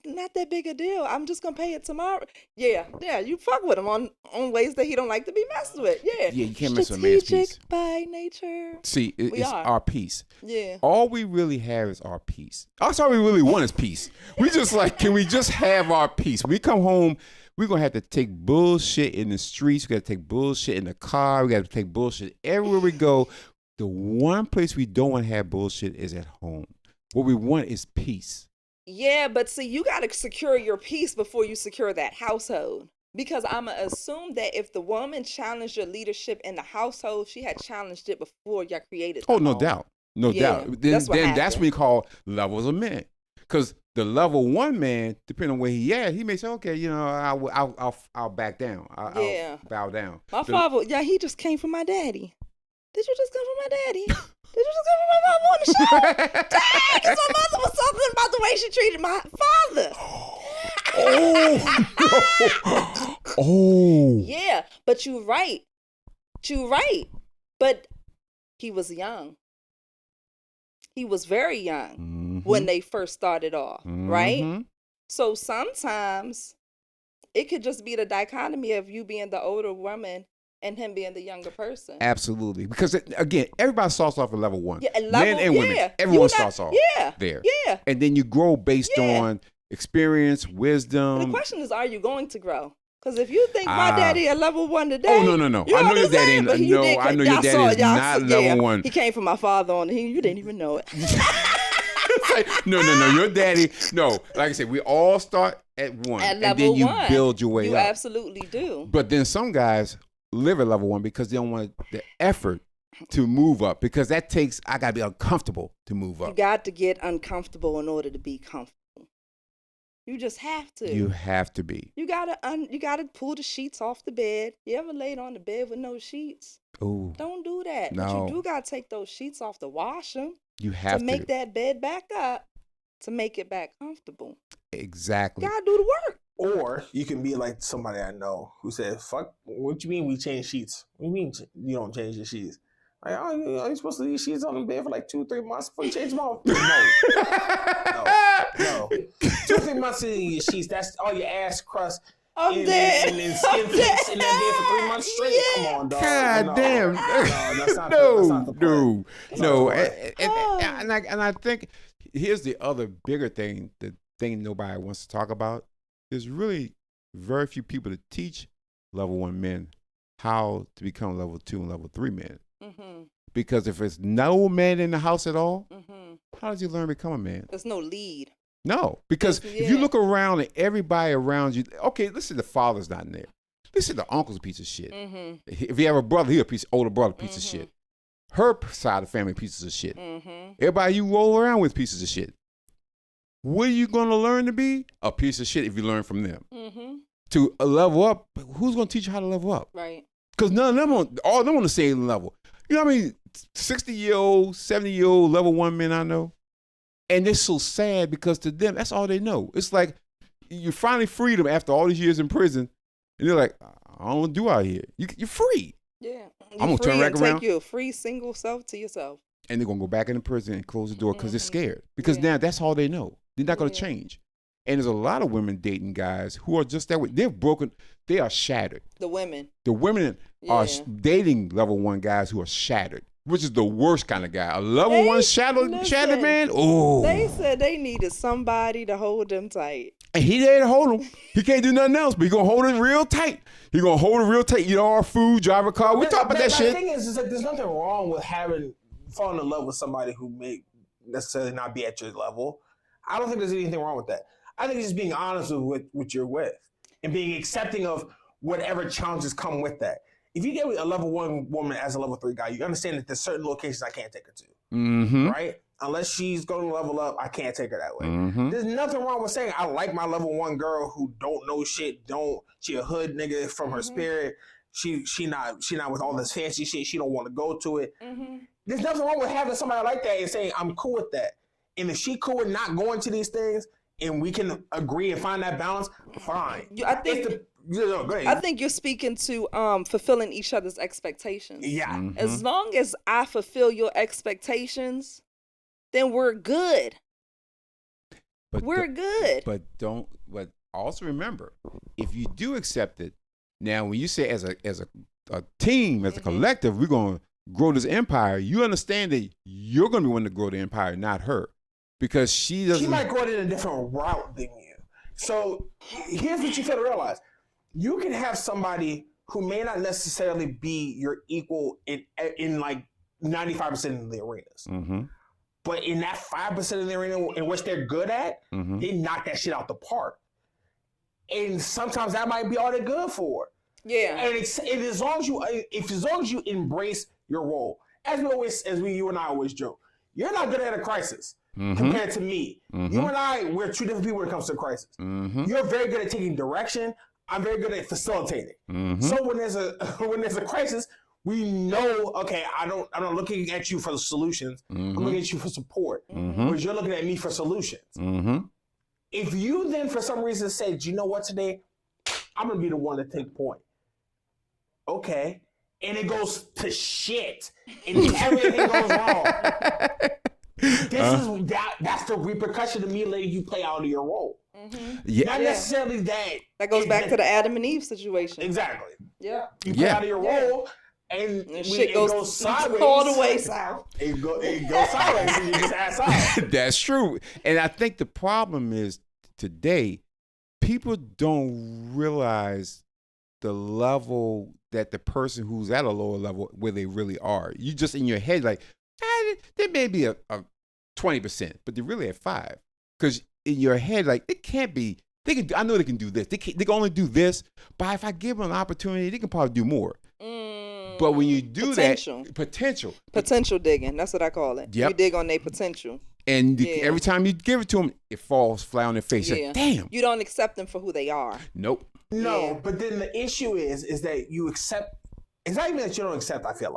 not that big a deal. I'm just gonna pay it tomorrow. Yeah, you fuck with him on ways that he don't like to be messed with. Yeah, you can't mess with a man's peace. Strategic by nature. See, it's our peace. Yeah. All we really have is our peace. That's all we really want is peace. We just like, can we just have our peace? When we come home, we're gonna have to take bullshit in the streets. We gotta take bullshit in the car. We gotta take bullshit everywhere we go. The one place we don't want to have bullshit is at home. What we want is peace. Yeah, but see, you got to secure your peace before you secure that household. Because I'm going to assume that if the woman challenged your leadership in the household, she had challenged it before y'all created the Oh, no home. doubt. No doubt. Then that's what we call levels of men. Because the level one man, depending on where he at, he may say, okay, you know, I'll back down. I'll bow down. My father, he just came from my daddy. Did you just come from my daddy? Did you just come from my mama on the show? Dang, because my mother was talking about the way she treated my father. Oh. Yeah, but you're right. But he was young. He was very young when they first started off, right? So sometimes it could just be the dichotomy of you being the older woman and him being the younger person. Absolutely. Because, again, everybody starts off at level one. Yeah, men and women. Everyone starts off there. Yeah. And then you grow based on experience, wisdom. But the question is, are you going to grow? Because if you think my daddy at level one today. Oh, no. I know your daddy ain't. No, I know your daddy is not level one. He came from my father on you didn't even know it. No. Your daddy, no. Like I said, we all start at one. At level and then you one. build your way up. You absolutely do. But then some guys live at level one because they don't want the effort to move up, because that takes, I got to be uncomfortable to move up. You got to get uncomfortable in order to be comfortable. You just have to. You have to be. You gotta pull the sheets off the bed. You ever laid on the bed with no sheets? Ooh. Don't do that. No. But you do gotta take those sheets off to wash them. You have to make that bed back up, to make it back comfortable. Exactly. You gotta do the work. Or you can be like somebody I know who said, "Fuck, what you mean we change sheets? What do you mean you don't change your sheets? Like, are you supposed to leave sheets on the bed for like 2-3 months before you change them off?" No. 2-3 months in your sheets, that's all your ass crust. I'm dead. And then skin fix in that bed for 3 months straight. Yeah. Come on, dog. God damn. That's not the point. No. And I think here's the other bigger thing, the thing nobody wants to talk about. There's really very few people to teach level one men how to become level 2 and level 3 men. Because if there's no man in the house at all, how does he learn to become a man? There's no lead. No, because if you look around and everybody around you, okay, listen, the father's not in there. Listen, the uncle's a piece of shit. If you have a brother, he's a older brother, piece of shit. Her side of the family, pieces of shit. Everybody you roll around with, pieces of shit. What are you going to learn to be? A piece of shit if you learn from them. To level up, who's going to teach you how to level up? Right. Because none of them, all of them on the same level. You know what I mean? 60-year-old, 70-year-old level one men I know. And it's so sad because to them, that's all they know. It's like you finally freed them after all these years in prison. And they're like, I don't do out here. You're free. Yeah. I'm going to turn back around. Take your free single self to yourself. And they're going to go back into prison and close the door because they're scared. Because now that's all they know. They're not going to change. And there's a lot of women dating guys who are just that way. They're broken. They are shattered. The women are dating level one guys who are shattered, which is the worst kind of guy. A level one shattered man. Oh, they said they needed somebody to hold them tight. And he there to hold him. He can't do nothing else, but he gonna hold it real tight. He gonna hold it real tight. Eat all our food, drive a car. We talk about that shit. The thing is like there's nothing wrong with falling in love with somebody who may necessarily not be at your level. I don't think there's anything wrong with that. I think it's just being honest with what you're with and being accepting of whatever challenges come with that. If you get with a level one woman as a level 3 guy, you understand that there's certain locations I can't take her to, right? Unless she's going to level up, I can't take her that way. There's nothing wrong with saying I like my level 1 girl who don't know shit, she a hood nigga from her spirit. She not with all this fancy shit. She don't want to go to it. there's nothing wrong with having somebody like that and saying, I'm cool with that. And if she cool with not going to these things and we can agree and find that balance, fine. I think go ahead. I think you're speaking to fulfilling each other's expectations. Yeah. Mm-hmm. As long as I fulfill your expectations, then we're good. But we're good. But also remember, if you do accept it, now when you say as a team, as a collective, we're gonna grow this empire, you understand that you're gonna be one to grow the empire, not her. Because she might grow it in a different route than you. So here's what you fail to realize. You can have somebody who may not necessarily be your equal in like 95% of the arenas. Mm-hmm. But in that 5% of the arena in which they're good at, mm-hmm. they knock that shit out the park. And sometimes that might be all they're good for. Yeah. And as long as you embrace your role, you and I always joke, you're not good at a crisis. Mm-hmm. Compared to me. Mm-hmm. You and I, we're two different people when it comes to crisis. Mm-hmm. You're very good at taking direction. I'm very good at facilitating. Mm-hmm. So when there's a crisis, we know, okay, I'm not looking at you for the solutions. Mm-hmm. I'm looking at you for support. Mm-hmm. Because you're looking at me for solutions. Mm-hmm. If you then for some reason say, do you know what, today I'm gonna be the one to take point. Okay. And it goes to shit. And everything goes wrong. That's the repercussion of me letting you play out of your role. Mm-hmm. Yeah. Not necessarily that. That goes back to the Adam and Eve situation. Exactly. Yeah. You play out of your role, and shit it goes sideways. All the way south. It goes sideways, and you just ass out. That's true. And I think the problem is today, people don't realize the level that the person who's at a lower level where they really are. You just in your head like, there may be a 20%, but they're really at 5%. Because in your head, like, it can't be. I know they can do this. They can only do this. But if I give them an opportunity, they can probably do more. But when you do potential digging. That's what I call it. Yep. You dig on their potential. And every time you give it to them, it falls flat on their face. Yeah. Like, damn. You don't accept them for who they are. Nope. No, but then the issue is that you accept. It's not even that you don't accept. I feel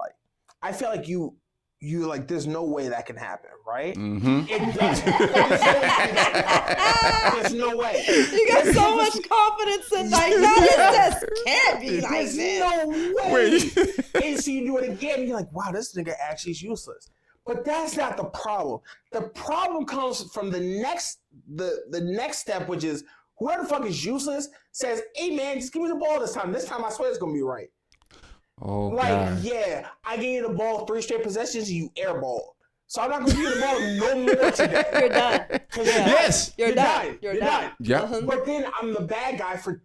like you like, there's no way that can happen, right? Mm-hmm. There's no way. You got so much confidence in like, no, this just can't be like there's this. No way. And so you do it again, and you're like, wow, this nigga actually is useless. But that's not the problem. The problem comes from the next step, which is whoever the fuck is useless says, hey man, just give me the ball this time. This time I swear it's gonna be right. Oh, like, God. yeah, I gave you the ball 3 straight possessions, you airball. So I'm not going to give you the ball no more today. You're done. Yes. You're done. You're done. Yeah. Uh-huh. But then I'm the bad guy for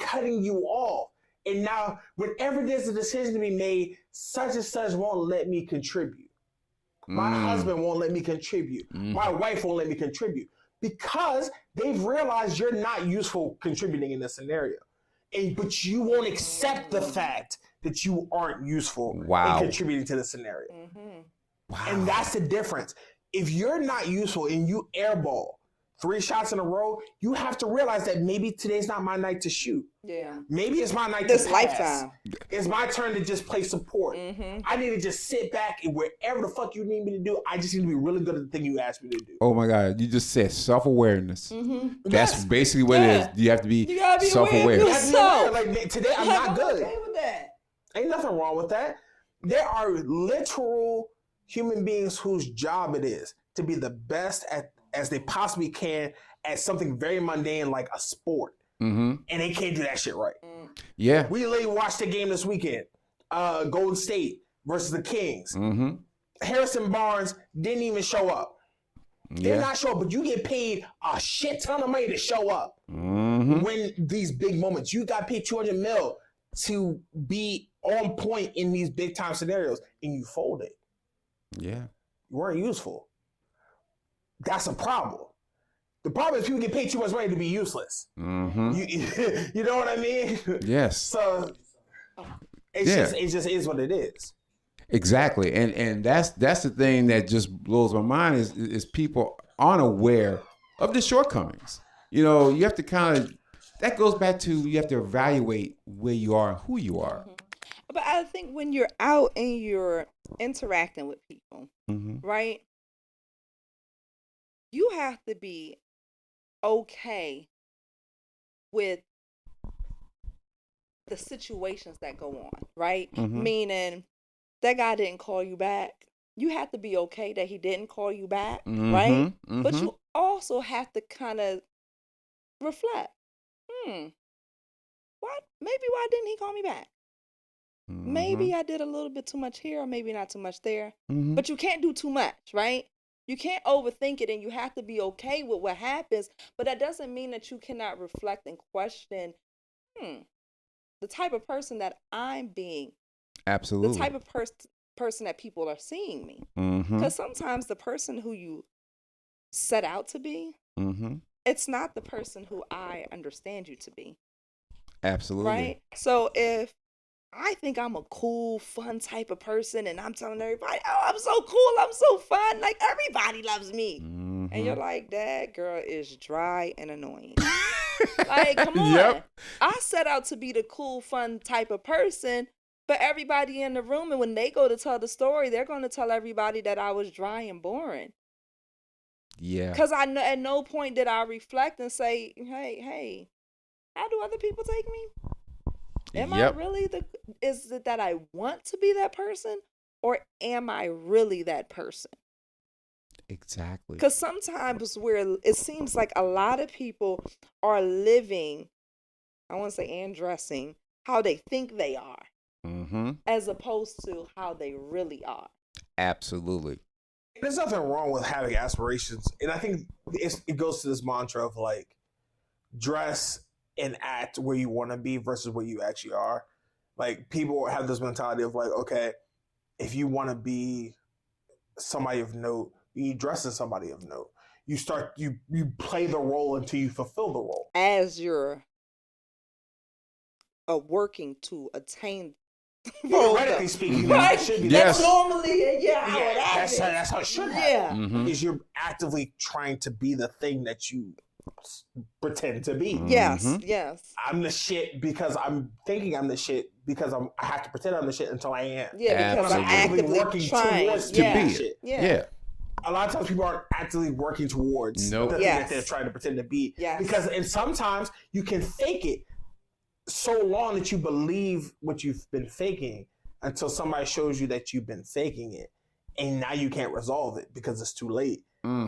cutting you off. And now, whenever there's a decision to be made, such and such won't let me contribute. My husband won't let me contribute. My wife won't let me contribute. Because they've realized you're not useful contributing in this scenario. But you won't accept the fact that you aren't useful in contributing to the scenario. Mm-hmm. Wow. And that's the difference. If you're not useful and you airball 3 shots in a row, you have to realize that maybe today's not my night to shoot. Yeah. Maybe it's my night this to pass. lifetime. It's my turn to just play support. Mm-hmm. I need to just sit back and wherever the fuck you need me to do, I just need to be really good at the thing you asked me to do. Oh my God. You just said self-awareness. Mm-hmm. That's basically what it is. You have to be self-aware. Like, today I'm not good. Okay with that. Ain't nothing wrong with that. There are literal human beings whose job it is to be the best as they possibly can at something very mundane like a sport. Mm-hmm. And they can't do that shit right. Yeah. We literally watched the game this weekend. Golden State versus the Kings. Mm-hmm. Harrison Barnes didn't even show up. Yeah. Did not show up, but you get paid a shit ton of money to show up. Mm-hmm. When these big moments, you got paid $200 million to be on point in these big time scenarios, and you folded. Yeah. You weren't useful. That's a problem. The problem is people get paid too much money to be useless. Mm-hmm. You know what I mean? Yes. So it just is what it is. Exactly. And that's the thing that just blows my mind is people aren't aware of the shortcomings. You know, you have to that goes back to, you have to evaluate where you are and who you are. But I think when you're out and you're interacting with people, right? You have to be okay with the situations that go on, right? Meaning that guy didn't call you back. You have to be okay that he didn't call you back, right? But you also have to kind of reflect. Why didn't he call me back? Maybe I did a little bit too much here, or maybe not too much there. But you can't do too much, right? You can't overthink it, and you have to be okay with what happens. But that doesn't mean that you cannot reflect and question, the type of person that I'm being. Absolutely. The type of person that people are seeing me. Because sometimes the person who you set out to be, it's not the person who I understand you to be. Absolutely. Right? So if I think I'm a cool, fun type of person, and I'm telling everybody, oh, I'm so cool, I'm so fun, like everybody loves me. And you're like, that girl is dry and annoying. Like, come on. I set out to be the cool, fun type of person, but everybody in the room, and when they go to tell the story, they're going to tell everybody that I was dry and boring. Yeah. Because at no point did I reflect and say, hey, how do other people take me? Am I really is it that I want to be that person, or am I really that person? Exactly. Because sometimes it seems like a lot of people are living, I want to say, and dressing how they think they are, as opposed to how they really are. Absolutely. There's nothing wrong with having aspirations, and I think it goes to this mantra of like, dress and act where you want to be versus where you actually are. Like, people have this mentality of like, okay, if you want to be somebody of note, you dress as somebody of note. You play the role until you fulfill the role. As you're working to attain. Theoretically speaking, right? it should be. That's normally, that's how it should happen. Yeah. Is you're actively trying to be the thing that you pretend to be. Yes. I'm the shit because I'm thinking I'm the shit because I have to pretend I'm the shit until I am. Yeah, because I'm actively working trying towards to be shit. Yeah. A lot of times people aren't actively working towards the thing that they're trying to pretend to be. And sometimes you can fake it so long that you believe what you've been faking until somebody shows you that you've been faking it. And now you can't resolve it because it's too late.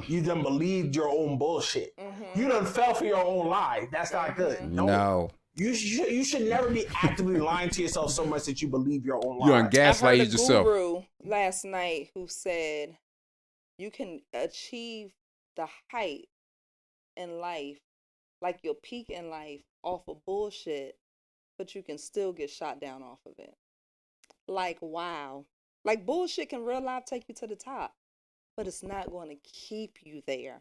You done believed your own bullshit. You done fell for your own lie. That's not good. No. You should never be actively lying to yourself so much that you believe your own lie. You're gaslighting yourself. I heard a guru last night who said you can achieve the height in life, like your peak in life, off of bullshit, but you can still get shot down off of it. Like, wow. Like, bullshit can real life take you to the top, but it's not going to keep you there.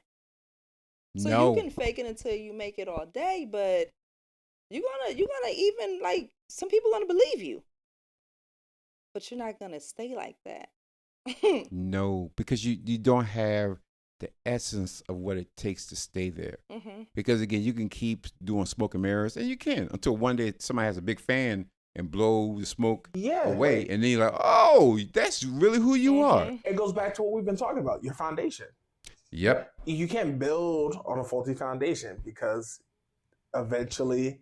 So you can fake it until you make it all day, but you're gonna even, like, some people gonna believe you, but you're not gonna stay like that. No, because you don't have the essence of what it takes to stay there. Because again, you can keep doing smoke and mirrors, and you can until one day somebody has a big fan and blow the smoke away, and then you're like, oh, that's really who you are. It goes back to what we've been talking about, your foundation. Yep. You can't build on a faulty foundation because eventually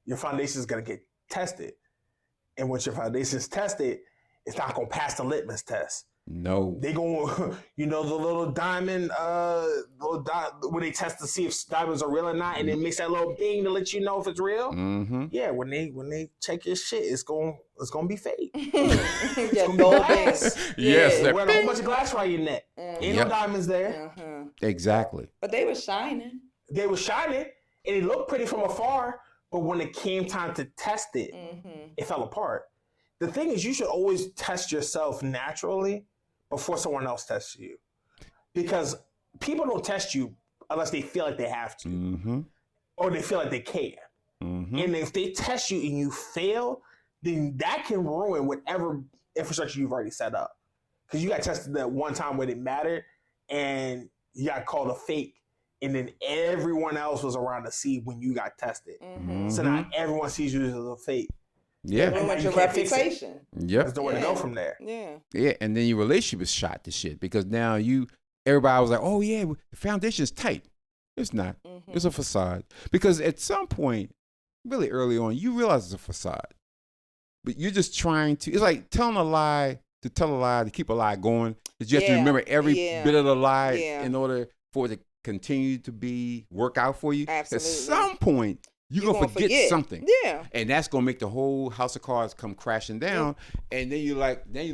your foundation is going to get tested. And once your foundation is tested, it's not going to pass the litmus test. No. They going, the little diamond, when they test to see if diamonds are real or not, and they mix that little thing to let you know if it's real. Yeah, when they check your shit, it's going to be fake. It's going to be glass. Yes. They're wearing a whole bunch of glass around your neck. Ain't no diamonds there. Exactly. But they were shining. And it looked pretty from afar, but when it came time to test it, it fell apart. The thing is, you should always test yourself naturally before someone else tests you. Because people don't test you unless they feel like they have to. Or they feel like they can. And if they test you and you fail, then that can ruin whatever infrastructure you've already set up. Because you got tested that one time when it mattered, and you got called a fake. And then everyone else was around to see when you got tested. So now everyone sees you as a fake. Yeah. It ruins your You can't fix it. reputation. Yep. There's nowhere to go from there. Yeah. Yeah, and then your relationship is shot to shit because now everybody was like, oh yeah, the foundation is tight. It's not. Mm-hmm. It's a facade. Because at some point, really early on, you realize it's a facade. But you're just trying to, it's like telling a lie to tell a lie to keep a lie going. You have to remember every bit of the lie in order for it to continue to work out for you. Absolutely. At some point, you're going to forget something. Yeah. And that's going to make the whole house of cards come crashing down. Yeah. And then you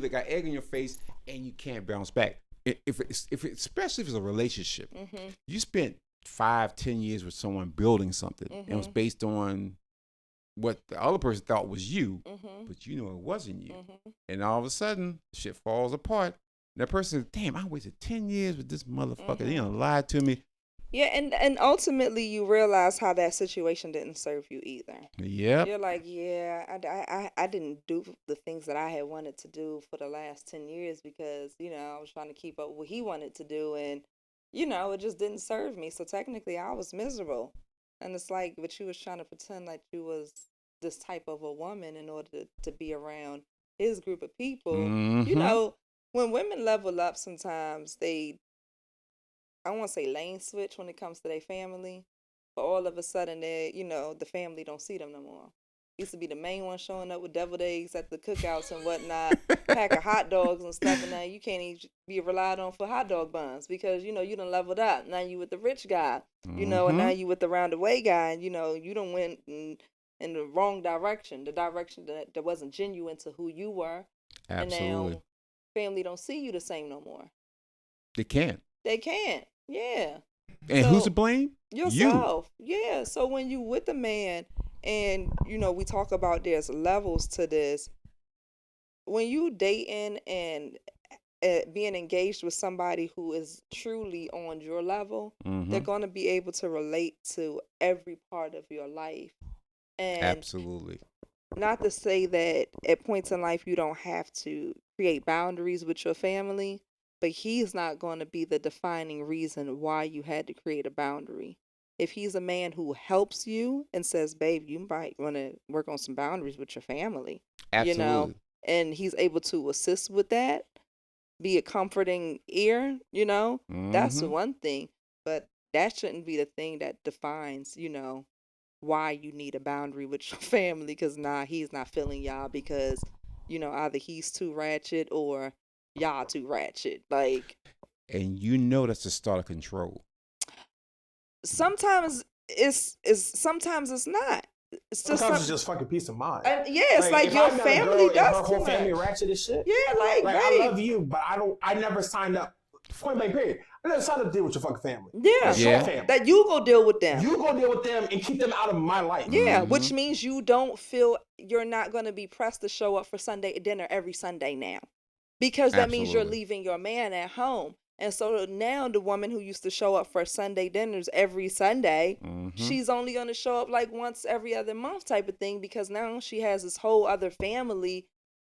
got egg in your face and you can't bounce back. Especially if it's a relationship, you spent 5-10 years with someone building something and it was based on what the other person thought was you, but you know it wasn't you. And all of a sudden, shit falls apart. That person says, damn, I wasted 10 years with this motherfucker. He done lied to me. Yeah, and ultimately you realize how that situation didn't serve you either. Yep. You're like, yeah, I didn't do the things that I had wanted to do for the last 10 years because, I was trying to keep up with what he wanted to do and, it just didn't serve me. So technically I was miserable. And it's like, but you was trying to pretend like you was this type of a woman in order to be around his group of people. When women level up sometimes I won't say lane switch when it comes to their family, but all of a sudden the family don't see them no more. Used to be the main one showing up with deviled eggs at the cookouts and whatnot, pack of hot dogs and stuff, and now you can't even be relied on for hot dog buns because, you done leveled up. Now you with the rich guy, and now you with the roundaway guy, and, you done went in the wrong direction, the direction that wasn't genuine to who you were. Absolutely. And now family don't see you the same no more. They can't. They can't. Yeah. And who's to blame? Yourself. You. Yeah. So when you with a man and, we talk about there's levels to this. When you dating and being engaged with somebody who is truly on your level, they're going to be able to relate to every part of your life. And absolutely. Not to say that at points in life you don't have to create boundaries with your family, but he's not going to be the defining reason why you had to create a boundary. If he's a man who helps you and says, babe, you might want to work on some boundaries with your family, absolutely. And he's able to assist with that, be a comforting ear, that's one thing. But that shouldn't be the thing that defines, why you need a boundary with your family, because he's not feeling y'all because, either he's too ratchet or y'all too ratchet. Like, and that's the start of control. Sometimes sometimes it's not. It's just sometimes it's just fucking peace of mind. It's like your family does her whole family ratchet as shit. Yeah, like I love you, but I never signed up. Point blank period. I never signed up to deal with your fucking family. Yeah. Family. That you go deal with them. You go deal with them and keep them out of my life. Yeah, which means you don't feel you're not going to be pressed to show up for Sunday dinner every Sunday now. Because that means you're leaving your man at home. And so now the woman who used to show up for Sunday dinners every Sunday, she's only going to show up like once every other month type of thing because now she has this whole other family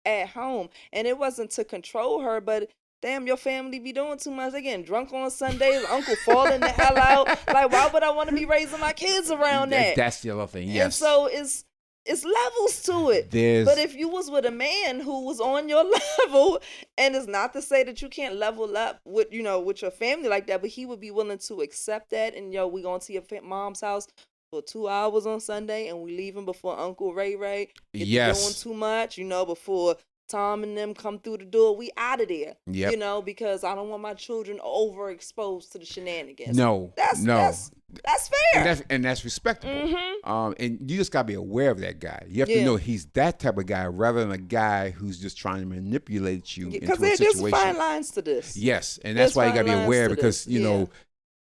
at home. And it wasn't to control her, but damn, your family be doing too much. They getting drunk on Sundays, uncle falling the hell out. Like, why would I want to be raising my kids around that? That's the other thing, yes. And so it's levels to it. But if you was with a man who was on your level, and it's not to say that you can't level up with, with your family like that, but he would be willing to accept that. And, we going to your mom's house for 2 hours on Sunday, and we leaving before Uncle Ray get doing too much, before Tom and them come through the door, we out of there. Yep. Because I don't want my children overexposed to the shenanigans. No. That's fair. And that's respectable. And you just gotta be aware of that guy. You have to know he's that type of guy rather than a guy who's just trying to manipulate you into a situation. Because there's fine lines to this. Yes, and that's why you gotta be aware because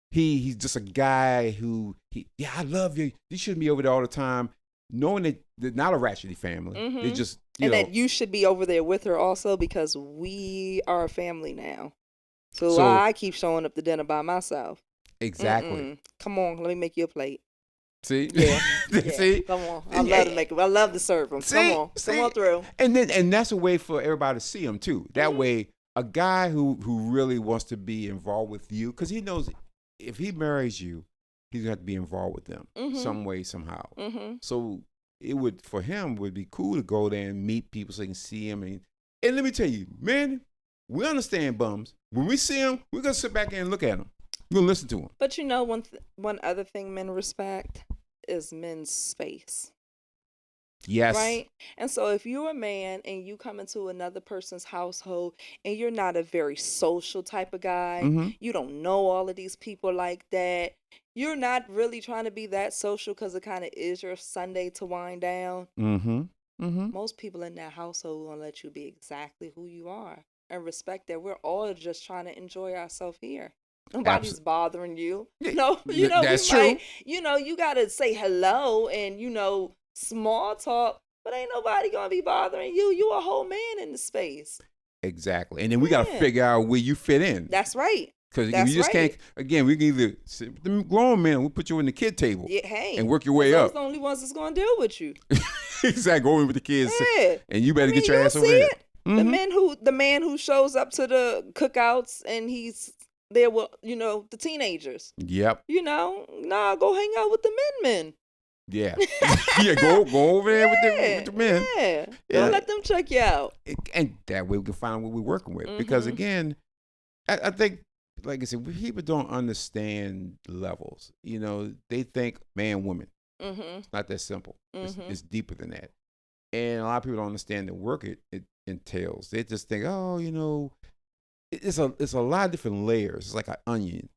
he's just a guy who I love you. You shouldn't be over there all the time. Knowing that they're not a ratchety family, they just that you should be over there with her also because we are a family now. So I keep showing up to dinner by myself. Exactly. Come on, let me make you a plate. See? Yeah. See? Come on. I love to make them. I love to serve them. Come on through. And that's a way for everybody to see him too. That way, a guy who really wants to be involved with you, because he knows if he marries you, he's going to have to be involved with them some way, somehow. So it would for him would be cool to go there and meet people so he can see them. And let me tell you, men, we understand bums. When we see them, we're gonna sit back and look at them. We're gonna listen to them. But you know, one other thing men respect is men's space. Yes. Right? And so if you're a man and you come into another person's household and you're not a very social type of guy, Mm-hmm. you don't know all of these people like that, you're not really trying to be that social because it kind of is your Sunday to wind down. Mm-hmm. Mm-hmm. Most people in that household will let you be exactly who you are and respect that we're all just trying to enjoy ourselves here. Nobody's bothering you. No, that's true. You got to say hello and, small talk, but ain't nobody going to be bothering you. You a whole man in the space. Exactly. And then we got to figure out where you fit in. That's right. Because you just can't, again, we can either, the grown men, we'll put you in the kid table and work your way up. Those the only ones that's going to deal with you. Exactly. Go in with the kids. Yeah. And you better get your ass over there. Mm-hmm. The man who shows up to the cookouts and he's there with, the teenagers. Yep. Go hang out with the men. Yeah. Yeah, go over there with the men. Yeah. Don't let them check you out. And that way we can find what we're working with. Mm-hmm. Because again, I think, like I said, people don't understand levels. They think man, woman. Mm-hmm. It's not that simple. Mm-hmm. It's deeper than that. And a lot of people don't understand the work it entails. They just think, it's a lot of different layers. It's like an onion.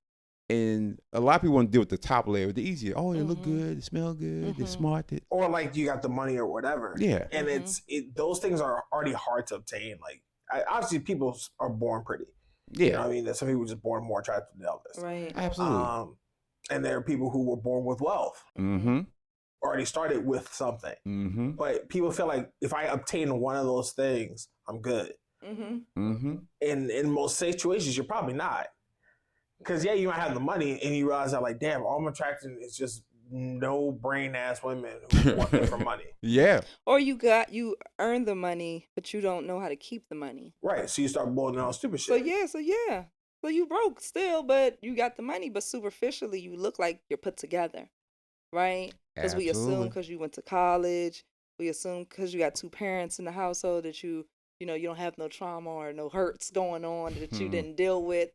And a lot of people want to deal with the top layer, the easier. Oh, they look good, they smell good, they're smart. Or like you got the money or whatever. Yeah. And those things are already hard to obtain. Like, obviously people are born pretty. Yeah. You know what I mean? Some people are just born more attractive than others. Right. Absolutely. And there are people who were born with wealth. Mm-hmm. Already started with something. Mm-hmm. But people feel like if I obtain one of those things, I'm good. Mm-hmm. Mm-hmm. And in most situations, you're probably not. Because, you might have the money and you realize that, like, damn, all I'm attracting is just no brain ass women who want me for money. Yeah. Or you earn the money, but you don't know how to keep the money. Right. So you start blowing on stupid shit. So you broke still, but you got the money, but superficially you look like you're put together. Right? Because we assume because you went to college, we assume because you got two parents in the household that you don't have no trauma or no hurts going on that you didn't deal with,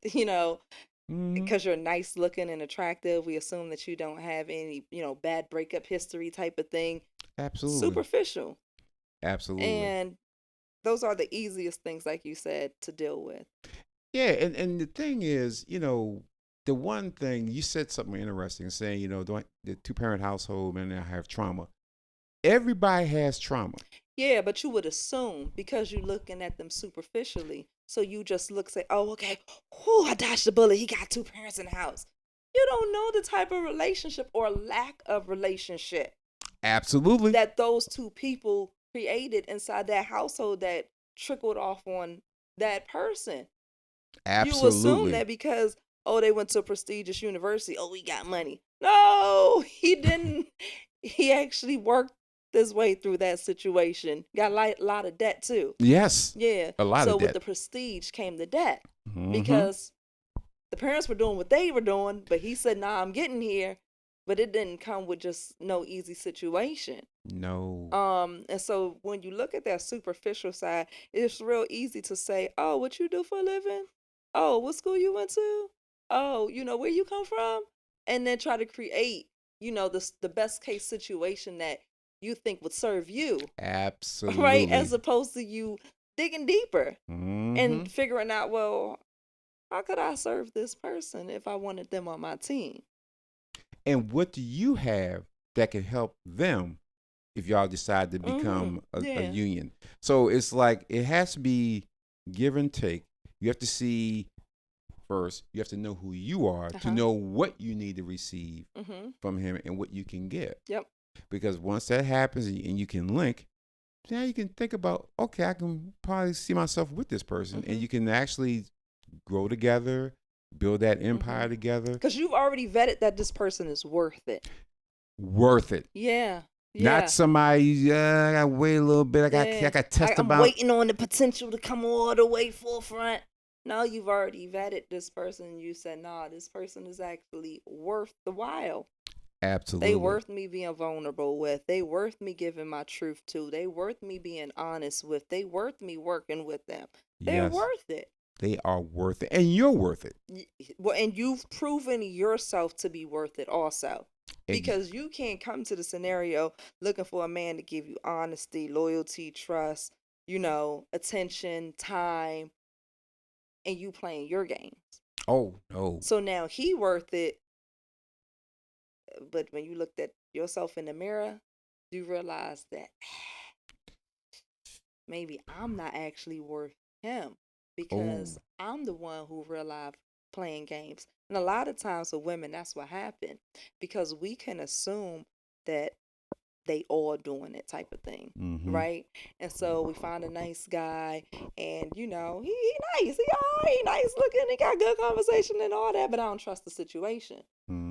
because you're nice looking and attractive. We assume that you don't have any, bad breakup history type of thing. Absolutely. Superficial. Absolutely. And those are the easiest things, like you said, to deal with. Yeah. And the thing is, the one thing you said something interesting, saying, the two-parent household and I have trauma. Everybody has trauma. Yeah, but you would assume because you're looking at them superficially. So you just say, oh, okay, I dodged the bullet. He got two parents in the house. You don't know the type of relationship or lack of relationship. Absolutely. That those two people created inside that household that trickled off on that person. Absolutely. You assume that because, they went to a prestigious university. Oh, he got money. No, he didn't. He actually worked his way through that situation. Got a lot of debt too. Yes. Yeah. A lot of debt. So with the prestige came the debt. Mm-hmm. Because the parents were doing what they were doing, but he said, nah, I'm getting here. But it didn't come with just no easy situation. No. And so when you look at that superficial side, it's real easy to say, oh, what you do for a living? Oh, what school you went to? Oh, where you come from? And then try to create, the best case situation that you think would serve you. Absolutely. Right? As opposed to you digging deeper and figuring out, well, how could I serve this person if I wanted them on my team? And what do you have that can help them if y'all decide to become a union? So it's like it has to be give and take. You have to see first, you have to know who you are to know what you need to receive from him and what you can get. Yep. Because once that happens and you can link, now you can think about, okay, I can probably see myself with this person. And you can actually grow together, build that empire together. Because you've already vetted that this person is worth it. Worth it. Yeah. Not somebody, I got to wait a little bit. I got to test I'm waiting on the potential to come all the way forefront. No, you've already vetted this person. You said, nah, this person is actually worth the while. Absolutely. They worth me being vulnerable with. They worth me giving my truth to. They worth me being honest with. They worth me working with them. They're Yes. worth it. They are worth it. And you're worth it. Well, and you've proven yourself to be worth it also. Because you can't come to the scenario looking for a man to give you honesty, loyalty, trust, attention, time, and you playing your games. Oh, no. So now he worth it. But when you looked at yourself in the mirror, you realize that maybe I'm not actually worth him because I'm the one who realized playing games. And a lot of times with women, that's what happened because we can assume that they all doing it type of thing, right? And so we find a nice guy, and he nice, he nice looking, he got good conversation and all that, but I don't trust the situation.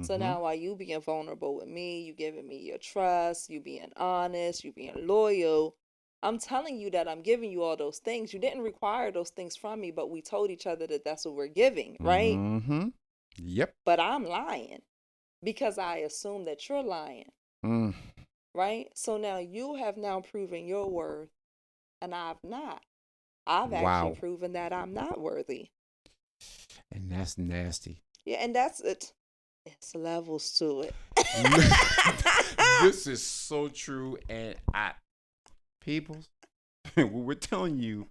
So now while you being vulnerable with me, you giving me your trust, you being honest, you being loyal, I'm telling you that I'm giving you all those things. You didn't require those things from me, but we told each other that that's what we're giving, right? Yep. But I'm lying because I assume that you're lying. Right? So now you have now proven your worth and I've not. I've actually proven that I'm not worthy. And that's nasty. Yeah, and that's it. It's levels to it. This is so true. And people, what we're telling you,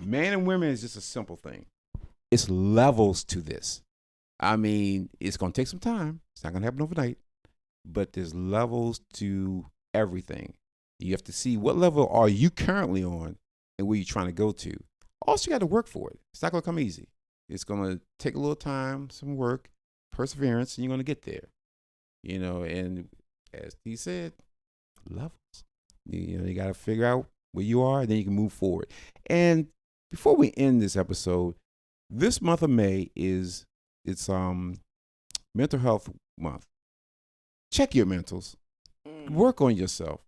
man and women is just a simple thing. It's levels to this. I mean, it's going to take some time. It's not going to happen overnight. But there's levels to everything. You have to see what level are you currently on and where you're trying to go to. Also, you got to work for it. It's not going to come easy. It's going to take a little time, some work, perseverance, and you're going to get there. And as he said, levels. You got to figure out where you are, and then you can move forward. And before we end this episode, this month of May is Mental Health Month. Check your mentals. Work on yourself.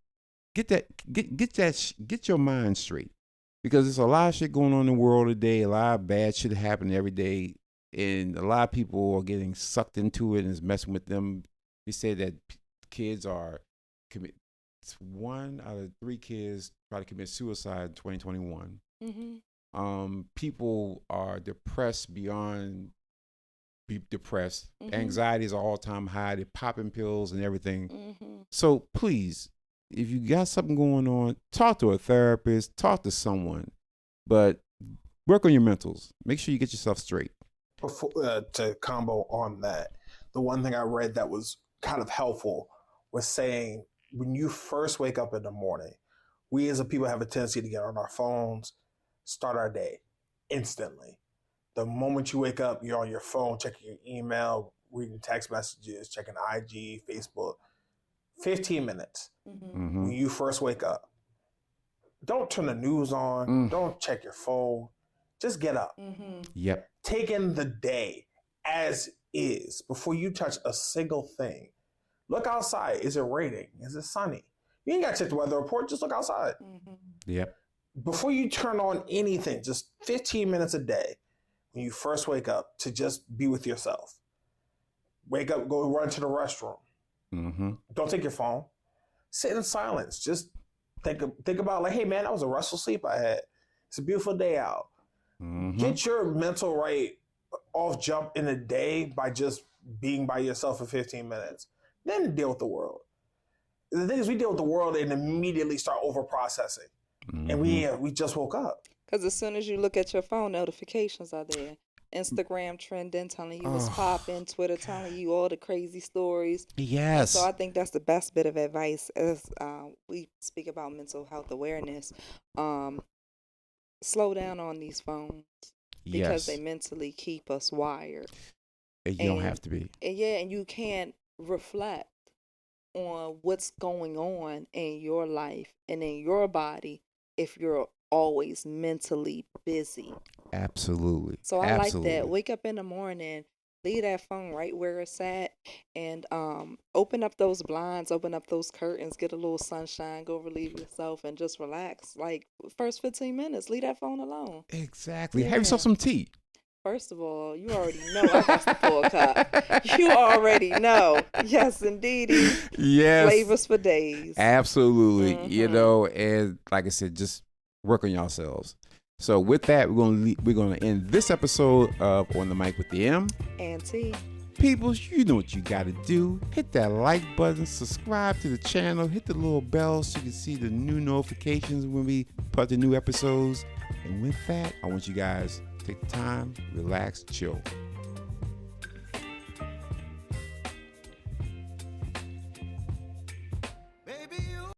Get your mind straight. Because there's a lot of shit going on in the world today. A lot of bad shit happening every day. And a lot of people are getting sucked into it and it's messing with them. They say that kids are 1 out of 3 kids try to commit suicide in 2021. People are depressed beyond be depressed. Anxiety is an all-time high. They're popping pills and everything. So please, if you got something going on, talk to a therapist, talk to someone, but work on your mentals. Make sure you get yourself straight. Before to combo on that, the one thing I read that was kind of helpful was saying when you first wake up in the morning, we as a people have a tendency to get on our phones, start our day instantly. The moment you wake up, you're on your phone, checking your email, reading text messages, checking IG, Facebook. 15 minutes when you first wake up. Don't turn the news on. Don't check your phone. Just get up. Yep. Take in the day as is before you touch a single thing. Look outside. Is it raining? Is it sunny? You ain't got to check the weather report. Just look outside. Yep. Before you turn on anything, just 15 minutes a day when you first wake up to just be with yourself. Wake up, go run to the restroom. Don't take your phone. Sit in silence. Just think about like, hey man, that was a restful sleep I had. It's a beautiful day out. Get your mental right off jump in the day by just being by yourself for 15 minutes. Then deal with the world. The thing is, we deal with the world and immediately start over processing. And we just woke up. Because as soon as you look at your phone, notifications are there. Instagram trending, telling you what's popping, Twitter telling you all the crazy stories. Yes. So I think that's the best bit of advice as we speak about mental health awareness. Slow down on these phones because they mentally keep us wired. You don't have to be. And you can't reflect on what's going on in your life and in your body if you're always mentally busy. Absolutely. So I like that. Wake up in the morning, leave that phone right where it's at, and open up those blinds, open up those curtains, get a little sunshine, go relieve yourself, and just relax. Like first 15 minutes, leave that phone alone. Exactly. Have yourself some tea. First of all, you already know I got the full cup. You already know. Yes, indeedy. Yes. Flavors for days. Absolutely. And like I said, just work on yourselves. So with that, we're gonna end this episode of On the Mic with the M and T. Peoples, you know what you gotta do. Hit that like button, subscribe to the channel, hit the little bell so you can see the new notifications when we put the new episodes. And with that, I want you guys to take the time, relax, chill.